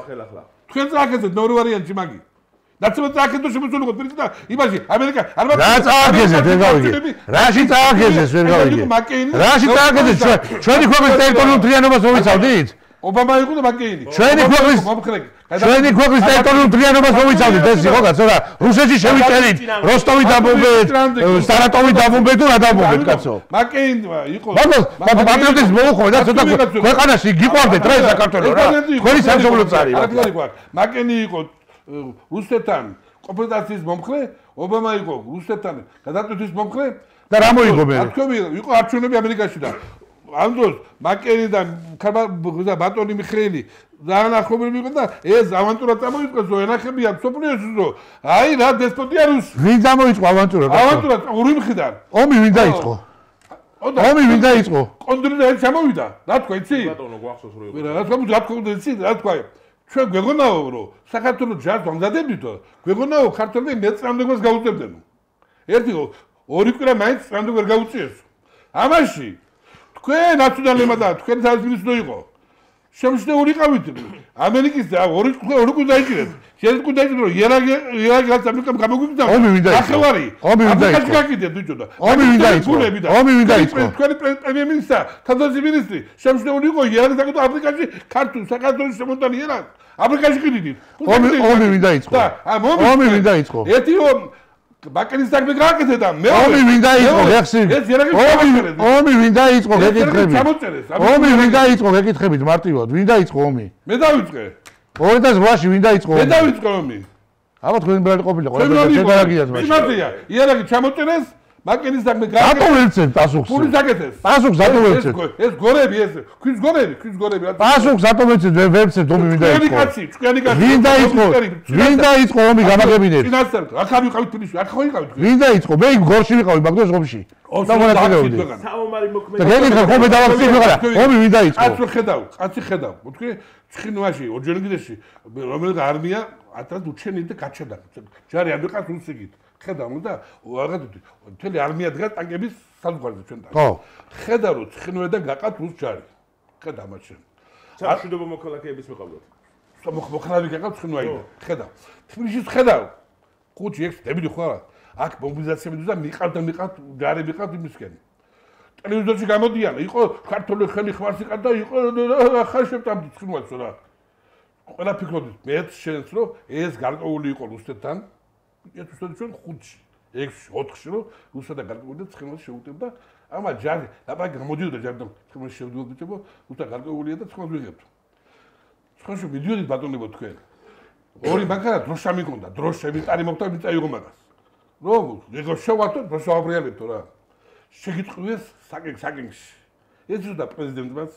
თქვენ წააგეზეთ მეორე ვარიანტი მაგი დაცემ წააგეზეთ შემოწმულიყო თბილისში და იმაში ამერიკა არ რა წააგეზეთ ვერ გავიგე რაში წააგეზეს ვერ გავიგე რაში წააგეზეთ ჩვენი ქვეყნის ტერიტორიულ თრიანობას მოვიცავდით ობამა იყო და მაკეინი ჩვენი ქვეყნის ტერიტორიულ თრიანობას მოვიცავდით ეს იყო კაცო რა რუსეთში შევიწერით როსტოვი დაბომბეთ სარატოვი დაბომბეთ თუ რა დაბომბეთ კაცო მაკეინმა იყო პატრიოტიზმი მოუხმო და ცოტა ქვეყანაში გიყვარდეთ რა საქართველო რა თქვენი სამშობლო წარი რა მაკეინი იყო რუსეთთან კონფედერაციის მომხრე ობამა იყო რუსეთთან გადაწყვეტის მომხრე და რა მოიგო მე იყო არჩევნები ამერიკაში და ამ დროს მაკენი და ბატონი მიხეილი დაანახობები იყო და ეს ავანტურა წამოიწყეს რომ ენახებიან სოფლიოს რომ აი რა დესპოტია რუსი ვინ დამოიწყო ავანტურა ორი მხრიდან ომი ვინ დაიწყო კონდრიდა ეს ჩამოვიდა რა თქვა იცი ბატონო გვახსოვს რომ რა თქვა იცი რა თქვა ჩვენ გვეგონაო რომ საქართველოს ჯარს ვამზადებდითო გვეგონაო ქართველები მეწრამდებას გაუწევდნენ ერთი ორი კვირა მაინც წრამდე ვერ გაუწიეს ამაში თქვენ ნაციონალებმა და თქვენ სამინისტრო იყო შემსწრეული ყავით ამერიკის და ორი კვირა დაიჭირეთ შეიძლება კვირა დაიჭირეთ რომ იერაგაც ამერიკამ გამოგვიგზავნა ომი ვინ დაიწყო ახევარი ომი ვინ დაიწყო გაკიდეთ ბიჭო და ომი ვინ დაიწყო თქვენი პრემიერ-მინისტრი თავდაცვის მინისტრი შემსწრეული იყო იერაგს და აფრიკაში ქართულ საქართველოს შემოტანი იერაგ აფრიკაში ყიდით ომი ვინ დაიწყო ერთი ბაკენის დაგმე გააკეთე და მე ომი ვინ დაიწყო გეხსნით ომი ვინ დაიწყო გეკითხებით მარტივად ვინ დაიწყო ომი მე დავიწყე 2008-ში ვინ დაიწყო მე დავიწყე ომი აბა თქვენ ბრალი ყოფილი ყველა შეგარაგიათ მაშინ იმართია იერაგი ჩამოწერეს ბაკენის დაგმე გააკეთე რატო ვერცეთ პასუხს ფული დაგეთეს პასუხს რატო ვერცეთ ეს გორები ეს ქვის გორები რა პასუხს რატო ვერცეთ ომი ვინ დაიწყო თქვენი კაცი ვინ დაიწყო ომი გამაგებინეთ ფინანსად ახლა ვიყავით თბილისში ახლა ხო იყავით ვინ დაიწყო მე გორში ვიყავი მაგდროს ომში და მონაწილეობდი საომარი მოქმედება და გეკითხა ხომ მე დავახსენე ვიყარა ომი ვინ დაიწყო კაცი ხედავ თქვი ცხინვაში ორჯონიგდეში რომელიც არმია ათად უჩენით და გაჩერდა ჯარი არ ვიყავს უსიგით ხედავ და რაღაცა მთელი არმია დგას ტანკების საზღვარზე ჩვენთან ხო ხედავ რომ ცხინვედან გაყავთ რუს ჯარი ხედავ მაშინ სამშვიდობო მოქალაქეების მეყავლოთ მოხნავი გაყავთ ცხინვაიდან ხედავ თბილისში ხედავ 5-6 დებილი ხარ აქ მობილიზაციები და მიყავთ ჯარი მიყავთ იმისკენ ტელევიზორში გამოდიან იყო ქართული ხელი ხვარს იყავდა იყო ხარ შევტაბდი ცხინვალს რა ყველა ფიქრობთ მეც შენც რომ ეს გარკვეული იყო რუსეთთან ეს უბრალოდ ჩვენ 5-ში 6-ში 4-ში რომ რუსეთთან გარკვეული ცხენოს შეუტებდა ამა ჯარი ლაპარაკი გამოდიოდა ჯარიდან ცხენოს შევდიოდებო უბრალოდ გარკვეულია და ცხენოს ვიღებთ ცხენში მიდიოდით ბატონებო თქვენ ორი მაგარა დროშა მიკონდა დროშა მიტარი მოხდა მიწაიღო მაგას რომ ეხლა შევართო დროშა აბრიალებთო რა შეგიტყვიეს საკენში ეს უდა პრეზიდენტმაც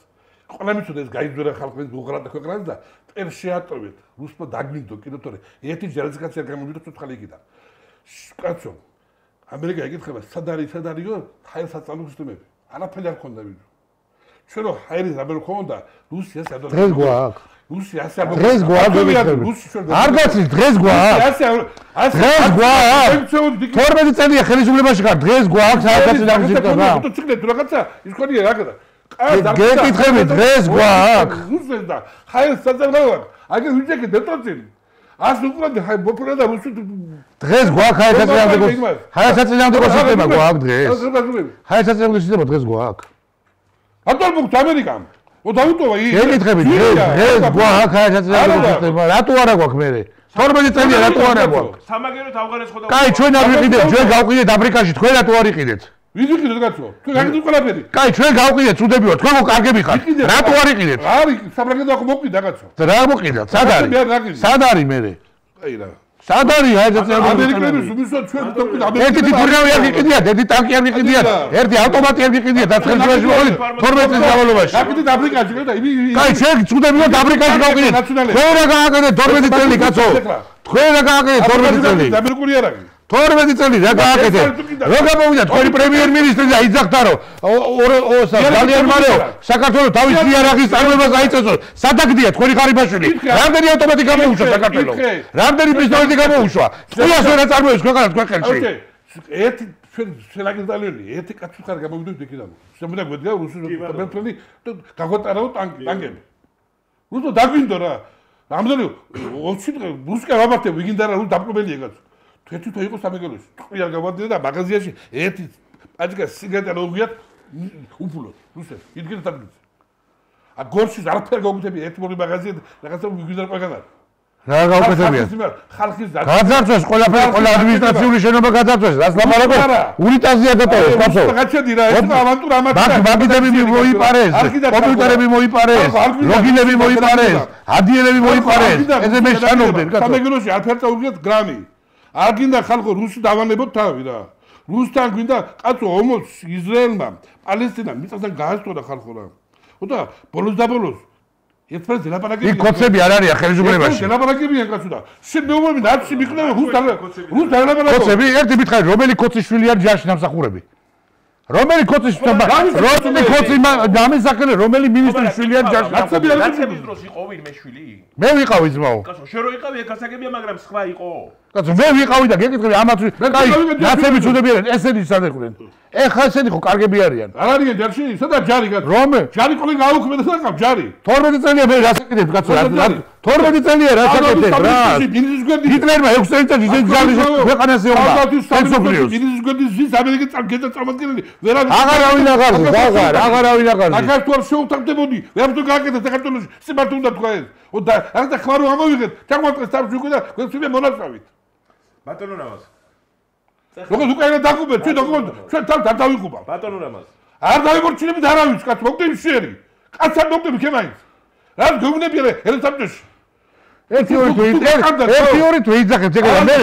ყველა მიცოდა ეს გაიძვერა ხალხის უღრადა ქვეყანას და წერ შეატოვეთ რუსმა დაგმინდო კიდევ თორე ერთი ჯარისკაცი არ გამოვიდა ცოცხალი იქიდან კაცო ამერიკა ეკითხება სად არისო ჰაერსაწარმო სისტემები არაფერი არ ქონდა ვიდრე ჩვენ რომ ჰაერის რამე ქონდა რუსიას ადო დღეს გვაქვს რუსი ასე არ დღეს გვაქვს არ გაცის დღეს გვაქვს დღეს გვაქვს 12 წელია ხელისუფლებაში ხარ დღეს გვაქვს საერთოდ დამზიდება თუ ციგნე თუ რაღაცა ის ხონია რაღაცა გეკითხები დღეს გვაქვს რუსეს და ჰაერსაწარმო აგერ ვიჭეკი დეტოცილი ას უყურებდი მოფრენა და რუსი დღეს გვაქვს ჰაერსაწარმო სისტემა გვაქვს დღეს ჰაერსაწარმო სისტემა დღეს გვაქვს ატომ მოგ ამერიკამ დავუტოვა გეკითხები დღეს გვაქვს ჰაერსაწარმო სისტემა რატო არა გვაქვს მე 12 წელია რატო არა გვაქვს სამაგეროთ ავღანეთს ხო და კაი ჩვენ არ ვიყიდეთ ჩვენ გავყიდეთ აფრიკაში თქვენ რატო არ იყიდეთ ვიდიქით კაცო თუ გაგიდეთ ყველაფერი კაი ჩვენ გავყიდეთ წუდებიო თქვენ კარგები ხართ რატო არ იყიდეთ არის საფრანგეთო ახ მოყიდა კაცო რა მოყიდათ სად არის სად არის მე აი რა სად არის ჰაერსაწარმო ამერიკელებს უმისო ჩვენ თქვით ერთი თვითმფრინავი არ ვიყიდიათ ერთი ტანკი არ ვიყიდიათ ერთი ავტომატი არ ვიყიდიათ დაწყებაში მოყიდით 12 წლის განმავლობაში გაკეთეთ აფრიკაში და კაი ჩვენ წუდებიო აფრიკაში გავყიდეთ თქვენ რა გააკეთეთ 12 წელი კაცო თქვენ რა გააკეთეთ 12 წელი ამერიკული არ არის 12 წელი რა გააკეთეთ? რა გამოვიდა თქვენი პრემიერ-მინისტრი და იძახდა რომ ძალიან მალე საქართველოს თავის იარაღის წარმოებას აიწესოს. სადაგდია თქვენი ხარიბაშვილი? რამდენი ავტომატი გამოუშვა საქართველოს? რამდენი პისტოლეტი გამოუშვა? წყვილას ვერ აწარმოებს ქვეყანას ქვეყანში. ერთი ჩვენ შელაგდალელი ერთი კაცი ხარ გამოვიდეთ იქიდან. შემოდა გვედგა რუსული მეტფრენი და გაგვატარაო ტანკები. რუსო დაგვინდო რა. რამდენი 20 დღე რუსკა ვამართე ვიგინდა რა რუს დაპყრობელია კაცო. თეთრ იყო სამეგრელოში. ტყიარ გავარდია და მაღაზიაში ერთი პაჭკა სიგარეტა მოვიათ უფულოდ. რუსეთ იდგენ თაბლიც. ა გორში არაფერ გაუკეთებია ერთი მორი მაღაზია რაღაცა ვიგინდა ყველგან. რა გაუკეთებია? ხალხის გაძარცვეს ყველაფერი ყველა ადმინისტრაციული შენობა გაძარცვეს. რას ლაპარაკობ? უნიტაზია დატოვეს კაცო. რაღაცედი რა ეს ავანტურა ამათა. მაგიდები მოიპარეს. კომპიუტერები მოიპარეს. ლოგინები მოიპარეს. ადიელები მოიპარეს. ესე მე შანობდნენ კაცო. სამეგრელოში არაფერ წაუგიათ გრამი. არ გინდა ხალხო რუსი დავანებოთ თავი რა. რუსთან გვინდა კაცო ომოს ისრაელმა პალესტინამ მიწასთან გაასწორა ხალხო რა. ხოდა ბოლოს და ბოლოს ერთმანეთს ელაპარაკებიან. იქ კოცები არ არიან ხელისუფლებაში. ელაპარაკებიან კაცო და შენ მეუბნები ნაცი მიყნევ რუსთან ელაპარაკობ. კოცები ერთი მითხარი რომელი კოცის შვილი არის ჯარში დამსახურები? რომელი კოცის რომელი კოცი დამისახელე რომელი მინისტრის შვილი არის ჯარში? გაცების დროს იყო ვინმე შვილი? მე ვიყავი ძმაო. კაცო შენ რო იყავი გასაგებია მაგრამ სხვა იყო. კაცო მე ვიყავი და გეკითხები ამათ კაი ნაცები წუდებიან ესენი სადეყრენ. ეხა ესენი ხო კარგები არიან. არ არიან ჯარში? სადა ჯარი კაცო? რომე? ჯარი ყოლი გაუქმე და საკავ ჯარი. 12 წელია მე რასაკეთებ კაცო? 12 წელია რასაკეთებ რა? ჰიტლერმა 6 წელიწადში ეს ჯარი ქვეყანას ეუბნა. მინისტრის გვერდის ზის ამერიკის წარმომადგენელი ვერავინ აღარავინ აღარზეს აღარავინ აღარზეს. საქართველოს შეუტანდებოდი. ვერაფერ გააკეთეთ საქართველოს სიმართლე უნდა თქვა ეს. და ახლა ხმარო ამოვიღეთ. ჩაგვატყეს თავში უკვე და გვეცვია მონაწავით. ბატონო რამაზ. როგორ უკაინა დაგუბეთ ჩვენ დაგუბეთ ჩვენ თავ დავიყუბა. ბატონო რამაზ. არ დავიმორჩილები დარავის კაც მოგდები შერი. კაცად მოგდები ქემაინც. რა გეუბნები ერეთაბჭოში. ერთი ორი თუ იძახეთ ეგრე მე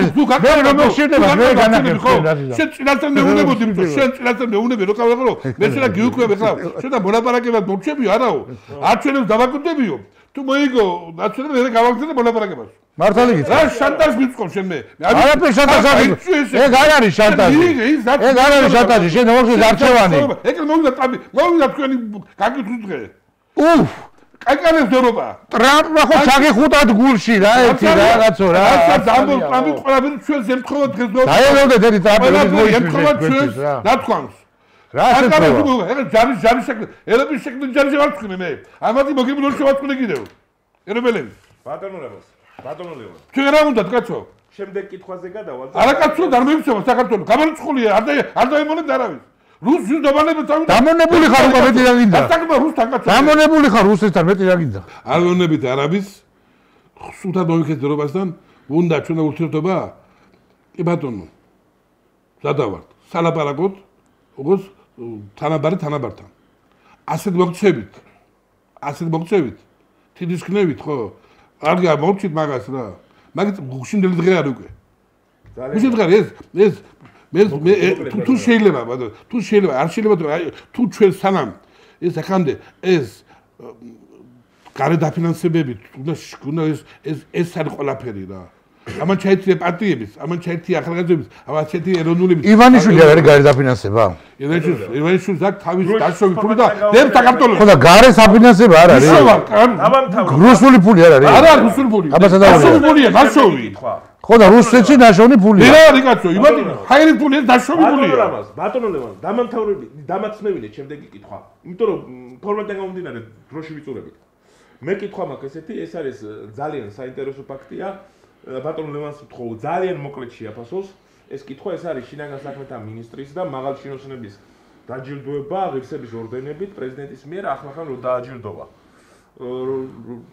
რომ შედება მე განახებთ. შენ წინასწარ მეუნებოდი შენ წინასწარ მეუნები რო ყავრო მე შედა გიუქვები ხა შენ და მონაპარაკებად მორჩებიო არაო. აჩვენებს დავაკუნდებიო. თუ მოიგო აჩვენებს მე გავაგზავნე მონაპარაკებას. მართალი გითხრა. რა შანტაჟს მიწყობ შენ მე? არაფერ შანტაჟი არ არის. ეგ არ არის შანტაჟი. ეგ არ არის შანტაჟი. შენ მოგწეს არჩევანი. ეგ მოვიდა ტამი. მოვიდა თქვენი გაკითხვის დღე. უფ კაკალებს დორობა. ტრამპმა ხო ჩაგეხუტათ გულში რა ერთი რაღაცო რა. ასე დამბოლ ტრამპი ყველაფერი ჩვენს ემთხოვა დღეს დორობა. დაელოდეთ ერთი ტრამპის ემთხოვა ჩვენს ნათქვამს. რა შეცდომა? ეგ ჯარი შექმნი. ერების შექმნი ჯარი შევარცხნი მე. ამათი მოგებული რომ შევარცხნი კიდევ. ერებელები. ბატონო რამაზ. ბატონო ლევან. ჩვენ რა უნდა კაცო? შემდეგ კითხვაზე გადავალ. არა კაცო არ მოიწევა საქართველოს. გამორიცხულია არ დაიმონეთ არავის. რუსი დავანებთ თავი. დამონებული ხარ უკვე მეტი რა გინდა? ასაკმა რუსთან კაცო. დამონებული ხარ რუსეთთან მეტი რა გინდა? არ ვონებით არაბის სულთან მოიქცევრობასთან უნდა ჩვენი ურთიერთობა კი ბატონო სადავართ სალაპარაკოთ როგორც თანაბართან ასეთ მოგწევით თითქმის ხო არ გამოვჩით მაგას რა მაგით გუშინდელი დღე არ უკვე გუშინდელი დღე ეს მე თუ შეიძლება ბატონო თუ შეიძლება არ შეიძლება თუ ჩვენ სანამ ეს ახამდე ეს გარე დაფინანსებებით უნდა ეს არის ყველაფერი რა ამან ჩაერთია პარტიების ამან ჩაერთია ახალგაზრდების ამან ჩაერთია ეროვნულების ივანიშვილი არ არის გარე დაფინანსება ივანიშვილს აქვს თავის დაშოვი ფული და დებ საქართველოს ხო და გარე საფინანსება არ არის რუსული ფული არ არის არა რუსული ფული დაშოვი ფულია დაშოვი ხო და რუსეთში დაშოვი ფულია რა არის კაცო იმათი ხაირის ფული ეს დაშოვი ფულია ბატონო ლევან დამაცნევინე შემდეგი კითხვა იმიტომ რომ ფორმატიდან გამომდინარე დროში ვიწურებით მე კითხვა მაქვს ესეთი ეს არის ძალიან საინტერესო ფაქტია ბატონო ლევანს ვთხოვ ძალიან მოკლედ შეაფასოს ეს კითხვა ეს არის შინაგან საქმეთა მინისტრის და მაღალჩინოსნების დაჯილდოება ღირსების ორდენებით პრეზიდენტის მიერ ახლა რომ დააჯილდოვა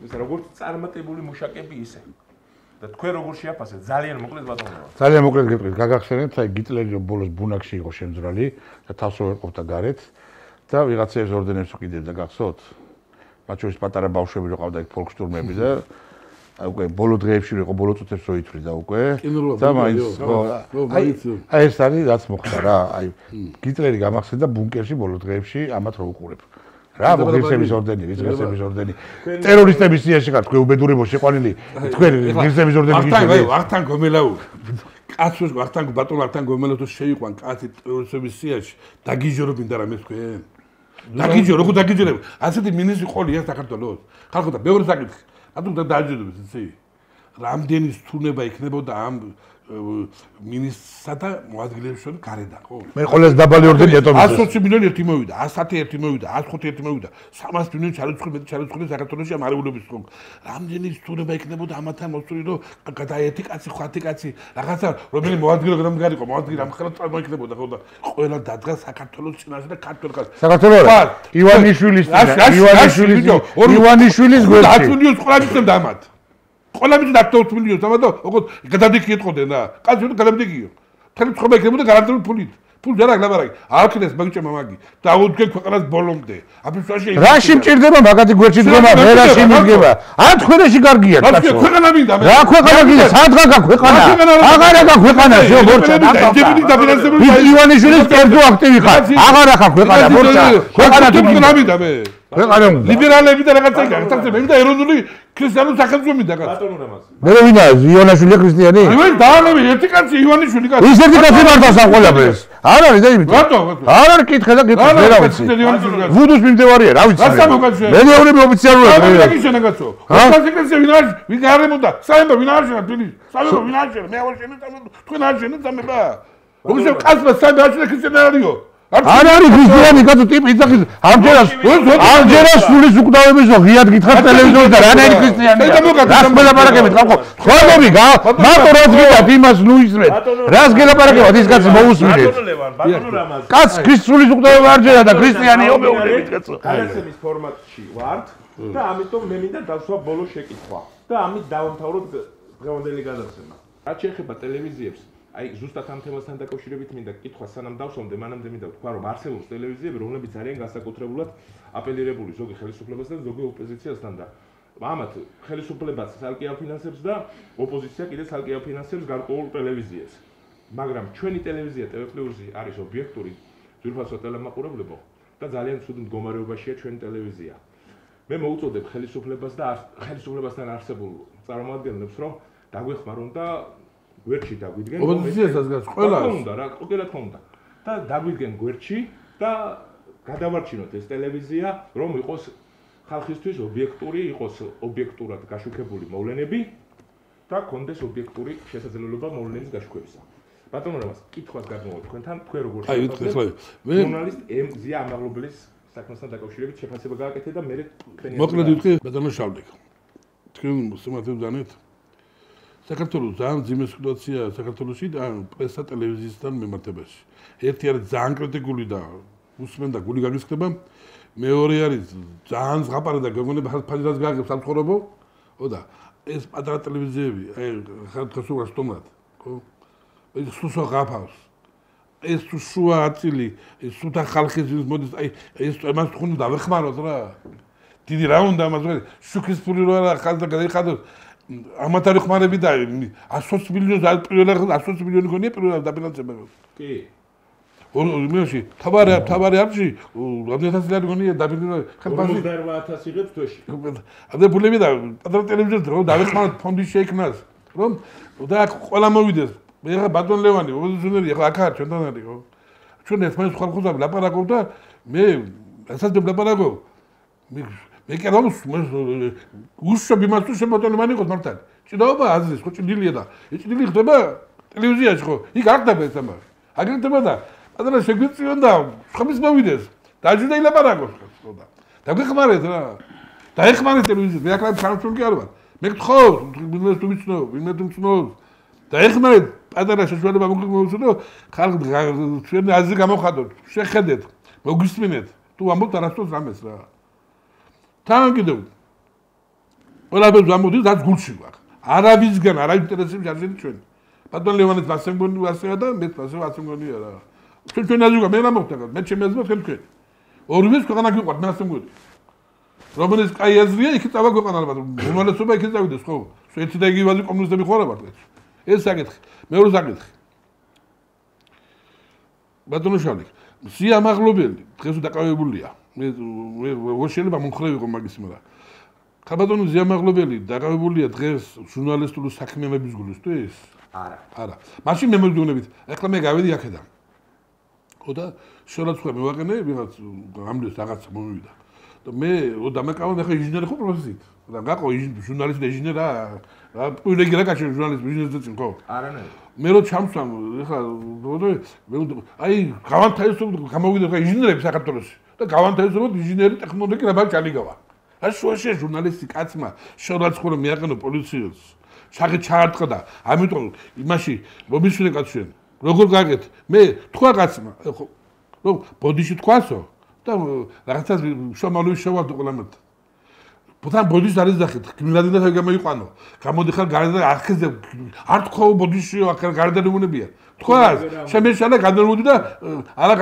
ეს როგორც წარმატებული მუშაკები ისე და თქვენ როგორ შეაფასეთ ძალიან მოკლედ ბატონო ლევან ძალიან მოკლედ გეტყვით გაგახსენებთ აი გიტლერი რომ ბოლოს ბუნაკში იყო შემძრალი და თავს უერყოფდა გარეთ და ვიღაცების ორდენებს უყიდებდა გახსოვთ მათ შორის პატარა ბავშვები რო ყავდა იქ ფოლკშტურმები და უკვე ბოლო დღეებში იყო ბოლო წუთებს რო ითვლიდა უკვე და მაინც აი ეს არის რაც მოხდა რა აი გიტლერი გამახსენდა ბუნკერში ბოლო დღეებში ამათ რო უყურებ რა ღირსების ორდენი ღირსების ორდენი ტერორისტების სიაში ხარ თქვენ უბედურებო შეყვანილი თქვენ ღირსების ორდენი გიჩვენე ვახთან გომელაუ კაცოს ვახთან ბატონო ვახთან გომელაუ თუ შეიყვან კაცი ტერორისტების სიაში დაგიჟორობინდა რა მე თქვენ დაგიჟორო როგორ დაგიჟორებ ასეთი მინისტრი ყოლია საქართველოს ხალხო და მეორე საკითხი რატომ დააჯერებს იცი რამდენი სთუნება იქნებოდა ამ მინისტრსა და მოადგილეებს შორის გარედან ხო მე ყოველს დაბალი ორდენი ეტომის 120 მილიონი ერთი მოვიდა 110 ერთი მოვიდა 105 ერთი მოვიდა 300 მილიონი ჩარიცხული საქართველოში ამ არეულობის ხო რამდენი სთუნება იქნებოდა ამათან მოსული რომ გადაეთი კაცი ხვათი კაცი რაღაცა რომელი მოადგილე გამგარიყო მოადგილე ამ ხელად წარმოიქნებოდა ხო და ყველა დადგა საქართველოს წინაშე და ქართველ საქართველოს ივანიშვილის გვერდში 10 მილიონს ყოლამიცემდა ამათ ყოლამიც და 10 მილიონს ამათ და ოღონდ გადადიქი ეთყოდნენ რა კაცი უნდა გადადიქიო თელი ცხობა იქნებოდა გარანტიული ფულით ფული არა გლაბარაკი არქნეს მაგჭემა მაგი დაუდგენ ქვეყანას ბოლომდე აფრიკაში რაში მჭირდება მაგათი გვერდში დგომა მე რაში მიდგება არ თქვენაში კარგია კაცო ქვეყანა მინდა მე რა ქვეყანა გინდა სადღა გაქვეყანა აღარა გაქვეყანა შო ბორჩა დაჯერილი დაფინანსებული ივანიშვილის კერძო აქტივი ხარ აღარა გაქვეყანა ბორჩა ქვეყანა თუ მინდა მე ქვეყანა ლიბერალები და რაღაცა გახსოვს მე მინდა ეროვნული ქრისტიანული სახელმწიფო მინდა კაცო ბატონო რამაზ მე ვინა ივანიშვილი ქრისტიანი აი დაალები ერთი კაცი ივანიშვილი კაცი ის ერთი კაცი მართავს ამ ყველაფერს არ არის და იმით რატო არ არის კითხე და კითხე მე რა ვიცი ვუდუს მიმდევარია რა ვიცი მე მეურები ოფიციალურად რა გიშენა კაცო კონსტიტუცია ვინ გარემოდა საერთოდ ვინ არშენა თბილისში საერთოდ ვინ არშენა მე არ შენეთ თქვენ არ შენეთ ამება უშევ კაცმა საერთოდ არ შენეთ ქრისტიანიო არ არის ქრისტიანი კაცო ტიპი იძახის ამჯერას სულის უკდავების ღიად გითხარ ტელევიზორში და რანაირი ქრისტიანია რას გელაპარაკებით ხალხო ხვალები მარტო რაც გიდათ იმას ნუ ისმეთ რას გელაპარაკებთ ის კაცი მოусმინეთ ბატონო რამაზ კაც ქრისტიანის უკდავება არჯერა და ქრისტიანიო მეუბნებით კაცო განაცემის ფორმატში ვართ და ამიტომ მე მინდა დავსვა ბოლო შეკითხვა და ამით დავამთავროთ დღევანდელი გადაცემა რაც შეეხება ტელევიზიებს აი ზუსტად ამ თემასთან დაკავშირებით მინდა კითხვა სანამ დავსვამდე მანამდე მინდა ვთქვა რომ არსებობს ტელევიზიები რომლებიც არიან განსაკუთრებულად აპელირებული ზოგი ხელისუფლებასთან ზოგი ოპოზიციასთან და ამათ ხელისუფლებას ცალკე აფინანსებს და ოპოზიცია კიდე ცალკე აფინანსებს გარკვეულ ტელევიზიებს მაგრამ ჩვენი ტელევიზია TV+-ი არის ობიექტური ძვირფასო ტელემაყურებლებო და ძალიან ცუდ მდგომარეობაშია ჩვენი ტელევიზია მე მოუწოდებ ხელისუფლებას და ხელისუფლებასთან არსებულ წარმომადგენლებს რომ დაგვეხმარონ და გვერდში დაგვიდგენ ოპოზიციასაც ყველა უნდა რა ყველა თქმა უნდა და დაგვიდგენ გვერდში და გადავარჩინოთ ეს ტელევიზია რომ იყოს ხალხისთვის ობიექტური იყოს ობიექტურად გაშუქებული მოვლენები და კონდეს ობიექტური შესაძლებლობა მოვლენების გაშუქებისა ბატონო რამაზ კითხვას გადმოვთ თქვენთან თქვენ როგორ შევხვდეთ მე ჟურნალისტ ზია ამაღლობელის საქმესთან დაკავშირებით შეფასება გააკეთე და მე თქვენი მოკლედ ვიტყვი ბატონო შავლეკ თქვენ მოსმენთ დანეთ საქართველოს ძალიან ძიმე სიტუაცია საქართველოში და პრესა ტელევიზიისთან მიმართებაში. ერთი არის ძალიან კრიტიკული და უსმენდა გული გაგისხდება. მეორე არის ძალიან ზღაპარი და გეგონება ფაჟას გააგებს სამწუხაროებო. ხო და ეს პატარა ტელევიზიები, აი ხალხს უყურს თომად, ხო? ეს სუსო გაფავს. ეს თუ შუა აწილი, ეს სუთა ხალხის მოდის, აი ეს მას თქვენ დავეხმაროთ რა. დიდი რა უნდა ამას ვარ, შუქის ფული რა ხალხს გადაიხადოს. ამათ არის ხმარები და 120 მილიონს პირველად 120 მილიონი გონია პირველად დაფინანსება. კი. მეში თავარი არჩი რამდენად ლარი გონია დაფინანსება. 58000 იღებს თვეში. ადე ფულები და პატარა ტელევიზიას რომ დავეხმაროთ ფონდის შეიქმნას, რომ და ყველა მოვიდეს. მე ხა ბატონ ლევანი, ოპოზიციონერი ხა აქ არის ჩვენთან არის ხო? ჩვენ ერთმანეთს ხალხოსავ ლაპარაკობ და მე რასაც ლაპარაკობ მე კი რომ უშობ იმას თუ შემოწონე მან იყოს მართალი. ჭიდაობა აზრის ხო ჭიდილია და ჭიდილი ხდება ტელევიზიაში ხო? იქ არ ხდება ეს ამბავი. აგერ ხდება და პატარა შეგვიწიონ და ხმის მოვიდეს. დაჯდა ილაპარაკოს ხო და. დაგვეხმარეთ რა. დაეხმარეთ ტელევიზიას. მე აქ სამწუხაროდ კი არ ვარ. მე გთხოვ, ვინმე თუ ვიცნობ, ვინმე თუ ცნობ. დაეხმარეთ პატარა შეშუალება მოგწოდო ხალხ ჩვენ აზრი გამოხადოთ. შეხედეთ, მოგვისმინეთ. თუ ამბობთ არასდროს რამეს რა. თან კიდევ ყველაფერს ამოდის რაც გულში გვაქვს. არავისგან არ აინტერესებს აზრი ჩვენ. ბატონ ლევანიც ასე მგონი ასეა და მეც ასე მგონია რა. ჩვენ აზრი გვაქვს, მე რა მოხდა? მე ჩემი აზრი მაქვს თქვენ. ორივეს ქვეყანა გიყვართ, მე ასე მგონი. რომელიც კაი აზრია, იქ წავა ქვეყანა ალბათ. უმრავლესობა იქ წავიდეს ხო? ერთი და იგივე აზრი კომუნისტები ხო არა ვართ? ეს საკითხი. მეორე საკითხი. ბატონო შავლი, სიამაღლობელი დღეს დაკავებულია. მე შეიძლება მომხრე ვიყო მაგის მაგრამ. ხაბატონო სიამაღლობელი დაკავებულია დღეს ჟურნალისტური საქმიანობის გულისთვის? არა. მაშინ მე მოგდუნებით. ეხლა მე გავედი აქედან. ხო და შორაცხვე მევაყენე, ვიღაც ამბლეს რაღაცა მომივიდა. და მე დამეკავე ახლა ინჟინერი ხო პროფესიით. და გაყო ჟურნალისტი და ინჟინერა რა პრივილეგია რა კაცი ჟურნალისტი ბიზნესზე წინ ხო? არანაირად. მე რო ჩამსვამ ეხლა აი გავანთავისუფლებ გამოვიდა ხა ინჟინერები საქართველოში და გავანთავისუფლებ ინჟინერი ტექნოლოგი რა ბარ ჩალიგავა. რა შუაში ჟურნალისტი კაცმა შორაცხვე მიაყენო პოლიციელს. ჩაღი ჩაარტყა და ამიტომ იმაში მომისვლე კაცშენ. როგორ გაგეთ? მე თქვა კაცმა ხო რომ ბოდიში თქვასო და რაღაცას შომალუი შევარდო ყველამეთ. ბოთან ბოდიშს არის დახეთ, გიმნაზიუმდა გამოიყვანო. გამოდიხარ გარდა ახეზე არ თქვა ბოდიშიო აქ გარდა ნებუნებია. თქვა შემეშალა გადმოვიდი და არა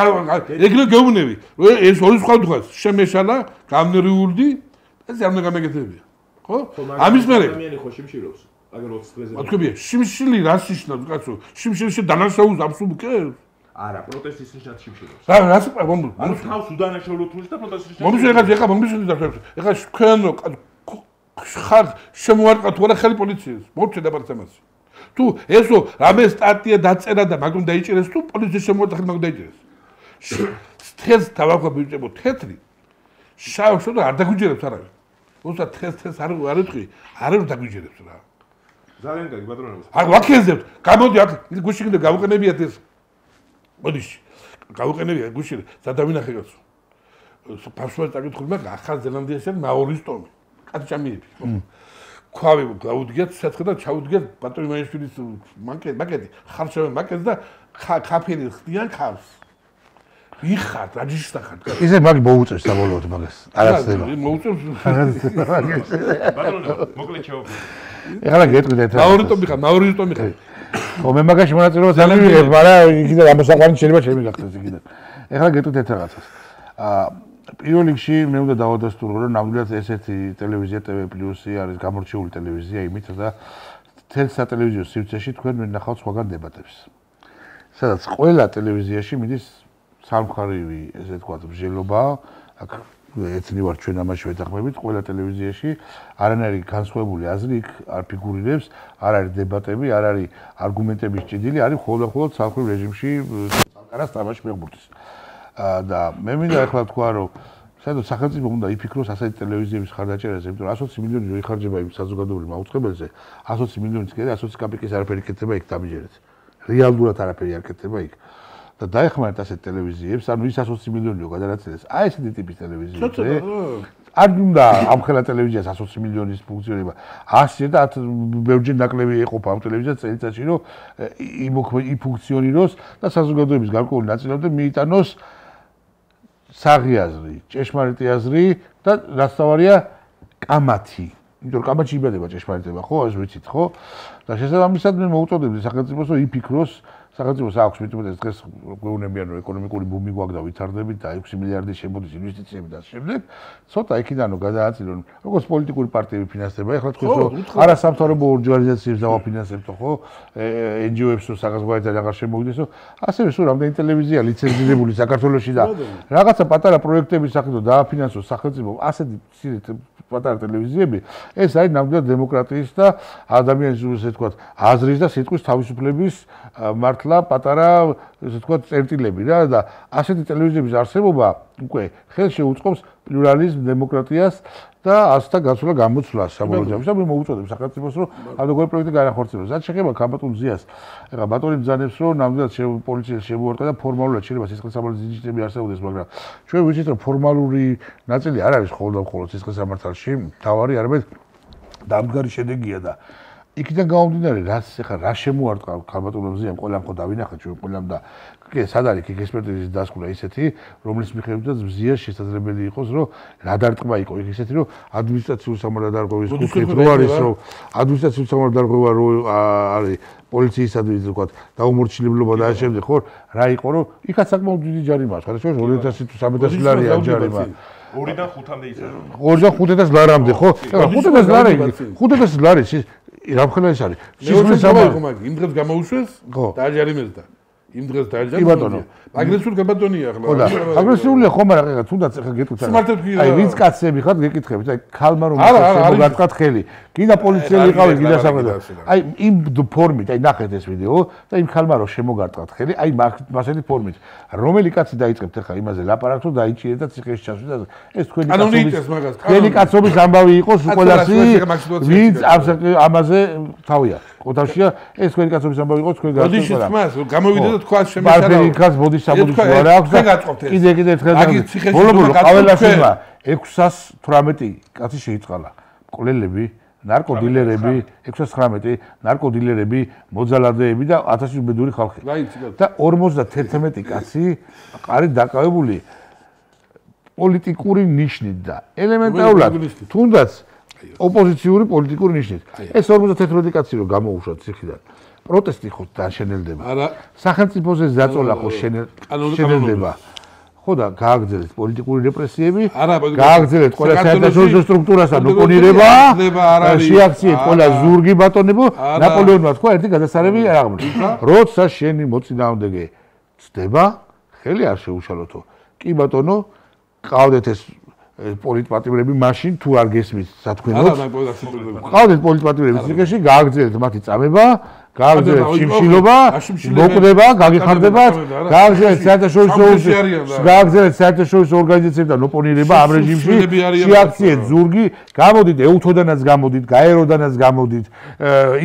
ეგრე გეუბნები. ეს ორი სხვა თქვა შემეშალა გამნერიული ეს არ უნდა გამეგეთებია. ხო? ამის მერე ადამიანი ხო შიმშილობს. აგერ 20 დღეზე. თქვია შიმშილი რა სიშნავს კაცო? შიმშილში დანაშაულს აბსოლუტურად არა, პროტესტის ნიშნად შიმშილობს. რა მომბულ. ანუ თავს უდანაშაულო თულს და პროტესტის ნიშნად. მომიშ ეხა მომიშ და ეხა თქვენო ხარ შემოარტყა თუ არა ხელი პოლიციას. მოვწე დაპარტამენტში. თუ ესო რამე სტატია დაწერა და მაგომ დაიჭერეს თუ პოლიციის შემოარტყა მაგომ დაიჭერეს. თეს დავაყვა ბიჭებო თეთრი. შავშო და არ დაგვიჯერებს არავინ. უბრალოდ თეს არ ეთქვი, არ დაგვიჯერებს რა. ძალიან კარგი ბატონო. აი ვაქეზებთ. გამოდი აქ გუშინ და გავუყენებიათ ეს მოდიში გავუყენებია გუშინ სადავინახე კაცო ფასვას დაგითხული მაგრამ ახალ ზელანდიაში მაორის ტომი კაცჭამიები ქვავი გავუდგიათ საცხე და ჩაუდგიათ ბატონი მაიშვილის მაკეტი ხარშავენ მაკეტს და ხაფერი ხდიან ხავს ვიხარ რაჯიშთა ხარ ისე მაგ მოუწევს საბოლოოდ მაგას არაცდება მოუწევს ბატონო მოკლედ ჩაუბრუნე ეხლა გეტყვით მაორის ტომი ხარ ო მე მაგაში მონაწილეობას არ მივიღებ, მაგრამ იქიდან ამასაყვანი შეიძლება შემიგახდეს იქიდან. ეხლა გეტყვით ერთ რაღაცას. პირველ რიგში მე უნდა დავადასტურო, რომ ნამდვილად ესეთი ტელევიზია TV+ არის გამორჩეული ტელევიზია იმით და თელ სატელევიზიო სივრცეში თქვენ ვერ ნახავთ სხვაგან დებატებს. სადაც ყველა ტელევიზიაში მიდის სამხარივი, ესე ვთქვათ, მსჯელობა, აქ ეცნი ვარ ჩვენ ამაში ვეთანხმებით, ყველა ტელევიზიაში არანაირი განსხვავებული აზრი იქ არ ფიგურირებს, არ არის დებატები, არ არის არგუმენტების ჭიდილი, არის ხოლმე სამხრივ რეჟიმში საკარას თამაში მეგბურთის. და მე მინდა ახლა თქვა, რომ საერთოდ სახელმწიფო უნდა იფიქროს ასეთი ტელევიზიების ხარდაჭერაზე, იმიტომ რომ 120 მილიონი რო იხარჯება იმ საზოგადოებრივ მაუწყებელზე, 120 მილიონიც კი არა, 120 კაპიკის არაფერი კეთდება იქ დამიჯერეთ. რეალურად არაფერი არ კეთდება იქ. და დაეხმარეთ ასეთ ტელევიზიებს, ანუ ის 120 მილიონიო გადანაწილეს. აი ესეთი ტიპის ტელევიზიებზე. არ უნდა ამ ხელა ტელევიზიას 120 მილიონის ფუნქციონირება. 100 და 10 ბევრჯერ ნაკლები ეყოფა ამ ტელევიზიას წელიწადში, რომ იფუნქციონიროს და საზოგადოების გარკვეული ნაწილამდე მიიტანოს საღი აზრი, ჭეშმარიტი აზრი და რაც თავარია კამათი. იმიტომ რომ კაბანში იბადება ჭეშმარიტება, ხო, ეს ვიცით, ხო? და შესაბამისად მე მოვუწოდებდი სახელმწიფოს, რომ იფიქროს, სახელმწიფოს აქვს მithumetes დღეს გვეუბნებიან, რომ ეკონომიკური ბუმი გვაქვს და ვითარდებით და 6 მილიარდი შემოდის ინვესტიციები და შემდეგ, ცოტა იქიდან რომ გადააწილონ, როგორც პოლიტიკური პარტიები ფინანსდება, ეხლა თქვენ რომ არასამთავრობო ორგანიზაციებს დავაფინანსებთ, ხო? NGO-ებს რომ საზღვარგარეთ აღარ შემოვიდეს, ასევე სულ რამდენი ტელევიზია ლიცენზირებული საქართველოში და რაღაცა პატარა პროექტების საქმე დააფინანსოს სახელმწიფო, ასეთი მცირე პატარა ტელევიზიები, ეს არის ნამდვილად დემოკრატიის და ადამიანის ესე ვთქვათ, აზრის და სიტყვის თავისუფლების მართლა პატარა ესე ვთქვათ წერტილები რა და ასეთი ტელევიზიების არსებობა უკვე ხელს შეუწყობს პლურალიზმ, დემოკრატიას და ასთა გაცვლა გამოცვლას საბოლოო ჯამში და მე მოვუწოდებ სახელმწიფოს რომ ამ როგორი პროექტი განახორციელოს. რაც შეეხება ქალბატონ ზიას, ეხლა ბატონი ბრძანებს რომ ნამდვილად პოლიციას შემოარტყა და ფორმალურად შეიძლება სისხლისამართლის ინსტიტუტები არსებობდეს, მაგრამ ჩვენ ვიცით რომ ფორმალური ნაწილი არ არის მხოლოდ სისხლისამართლში, თავარი არამედ დამდგარი შედეგია და იქიდან გამომდინარე, რა შემოარტყა ქალბატონ ზიამ, ყველამ ხო დავინახეთ ჩვენ ყველამ და სად არის იქ ექსპერტიზის დასკვნა ისეთი, რომლის მიხედვითაც ზიას შესაძლებელი იყოს, რომ რა დარტყმა იყო იქ ისეთი, რომ ადმინისტრაციული სამართალდარღვევის კუთხით რო არის, რომ ადმინისტრაციული სამართალდარღვევა რო არის პოლიციისადმი ვთქვათ, დაუმორჩილებლობა და ამ შემდეგ, ხო, რა იყო, რომ იქაც საკმაოდ დიდი ჯარიმაა, სხვადასხვა 200 თუ 300 ლარია ჯარიმა. 2-დან 5-მდე იწევს. 2-დან 500 ლარამდე, ხო? 500 ლარი, 500 ლარი რამხელა ეს არის? იმ დღეს გამოუშვეს დააჯარიმეს და იმ დღეს დააჯარიმეს. აგრესიული კაბატონია ახლა. აგრესიულია ხომ არა, ეხლა თუნდაც ეხლა გეტყვით. აი ვინც კაცები ხართ გეკითხებით, აი ქალმა რომ შემოგარტყათ ხელი. გინდა პოლიციელი იყავი, გინდა სამხედრო. აი იმ ფორმით, აი ნახეთ ეს ვიდეო და იმ ქალმა რომ შემოგარტყათ ხელი, აი მასეთი ფორმით. რომელი კაცი დაიწყებთ ეხლა იმაზე ლაპარაკს, რომ დაიჭირეთ და ციხეში ჩასვით და ეს თქვენი კაცობის ამბავი იყოს უყოლასი, ვინც ამაზე თავია. ოთაშია ეს თქვენი კაცობის ამბავი იყოს თქვენ გასწორდა. ბოდიში თქმას, გამოვიდა და თქვა შემეშალა. ბარბერიკას ბოდიში საბოდიში არ აქვს და კიდე ერთხელ ბოლო ყაველაშვილმა 618 კაცი შეიწყალა. მკვლელები, ნარკოდილერები, 619 ნარკოდილერები, მოძალადეები და 1000 უბედური ხალხი. და 51 კაცი არის დაკავებული პოლიტიკური ნიშნით და ელემენტარულად თუნდაც ოპოზიციური პოლიტიკური ნიშნით. ეს 51 კაცი რომ გამოუშვათ ციხიდან. პროტესტი ხო დაშენელდება. არა, სახელმწიფოზე ზაწოლა ხო შენელდება. ხო და გააგრძელეთ პოლიტიკური რეპრესიები, გააგრძელეთ ყველა საერთაშორისო სტრუქტურასთან ოპონირება, შეაქციეთ ყველა ზურგი ბატონებო, ნაპოლეონმა თქვა ერთი გადასარევი არ აღმოჩნდა. როცა შენი მოწინააღმდეგე ცდება, ხელი არ შეუშალოთო. კი ბატონო, ყავდეთ ეს პოლიტპატიმრები მაშინ თუ არ გესმის სათქმელს. ყავდეთ პოლიტპატიმრები ციხეში, გააგრძელეთ მათი წამება, გააგრძელეთ შიმშილობა, მოკვდება, გაგიხარდებათ, გააგრძელეთ საერთაშორისო ორგანიზაციებთან ოპონირება ამ რეჟიმში, შეაქციეთ ზურგი, გამოდით ეუთოდანაც გამოდით, გაეროდანაც გამოდით,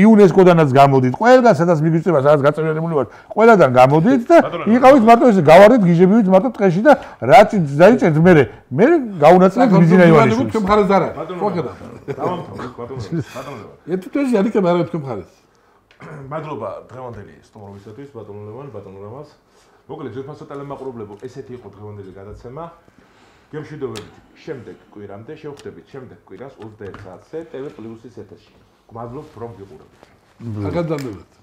იუნესკოდანაც გამოდით, ყველგან სადაც მიგვიწევა, სადაც გაწევრიანებული ვართ, ყველგან გამოდით და იყავით მარტო ესე გავარდეთ, გიჟებივით მარტო ტყეში და რაც დაიწერთ მე გაუნაწილეთ მიზინა ივანიშვილს. თქვენ მხარეს არა. ხო ხედავთ. დავამთავრეთ ბატონო. ეთუთეში არ იქნება არა თქვენ მხარეს. მადლობა დღევანდელი სტუმრობისათვის ბატონო ლევან, ბატონო რამაზ. მოკლედ ძვირფასო ტელემაყურებლებო, ესეთი იყო დღევანდელი გადაცემა. გემშვიდობებით შემდეგ კვირამდე შევხვდებით შემდეგ კვირას 21 საათზე TV+-ის ეთერში. გმადლობთ რომ გიყურებთ. აგადანებთ.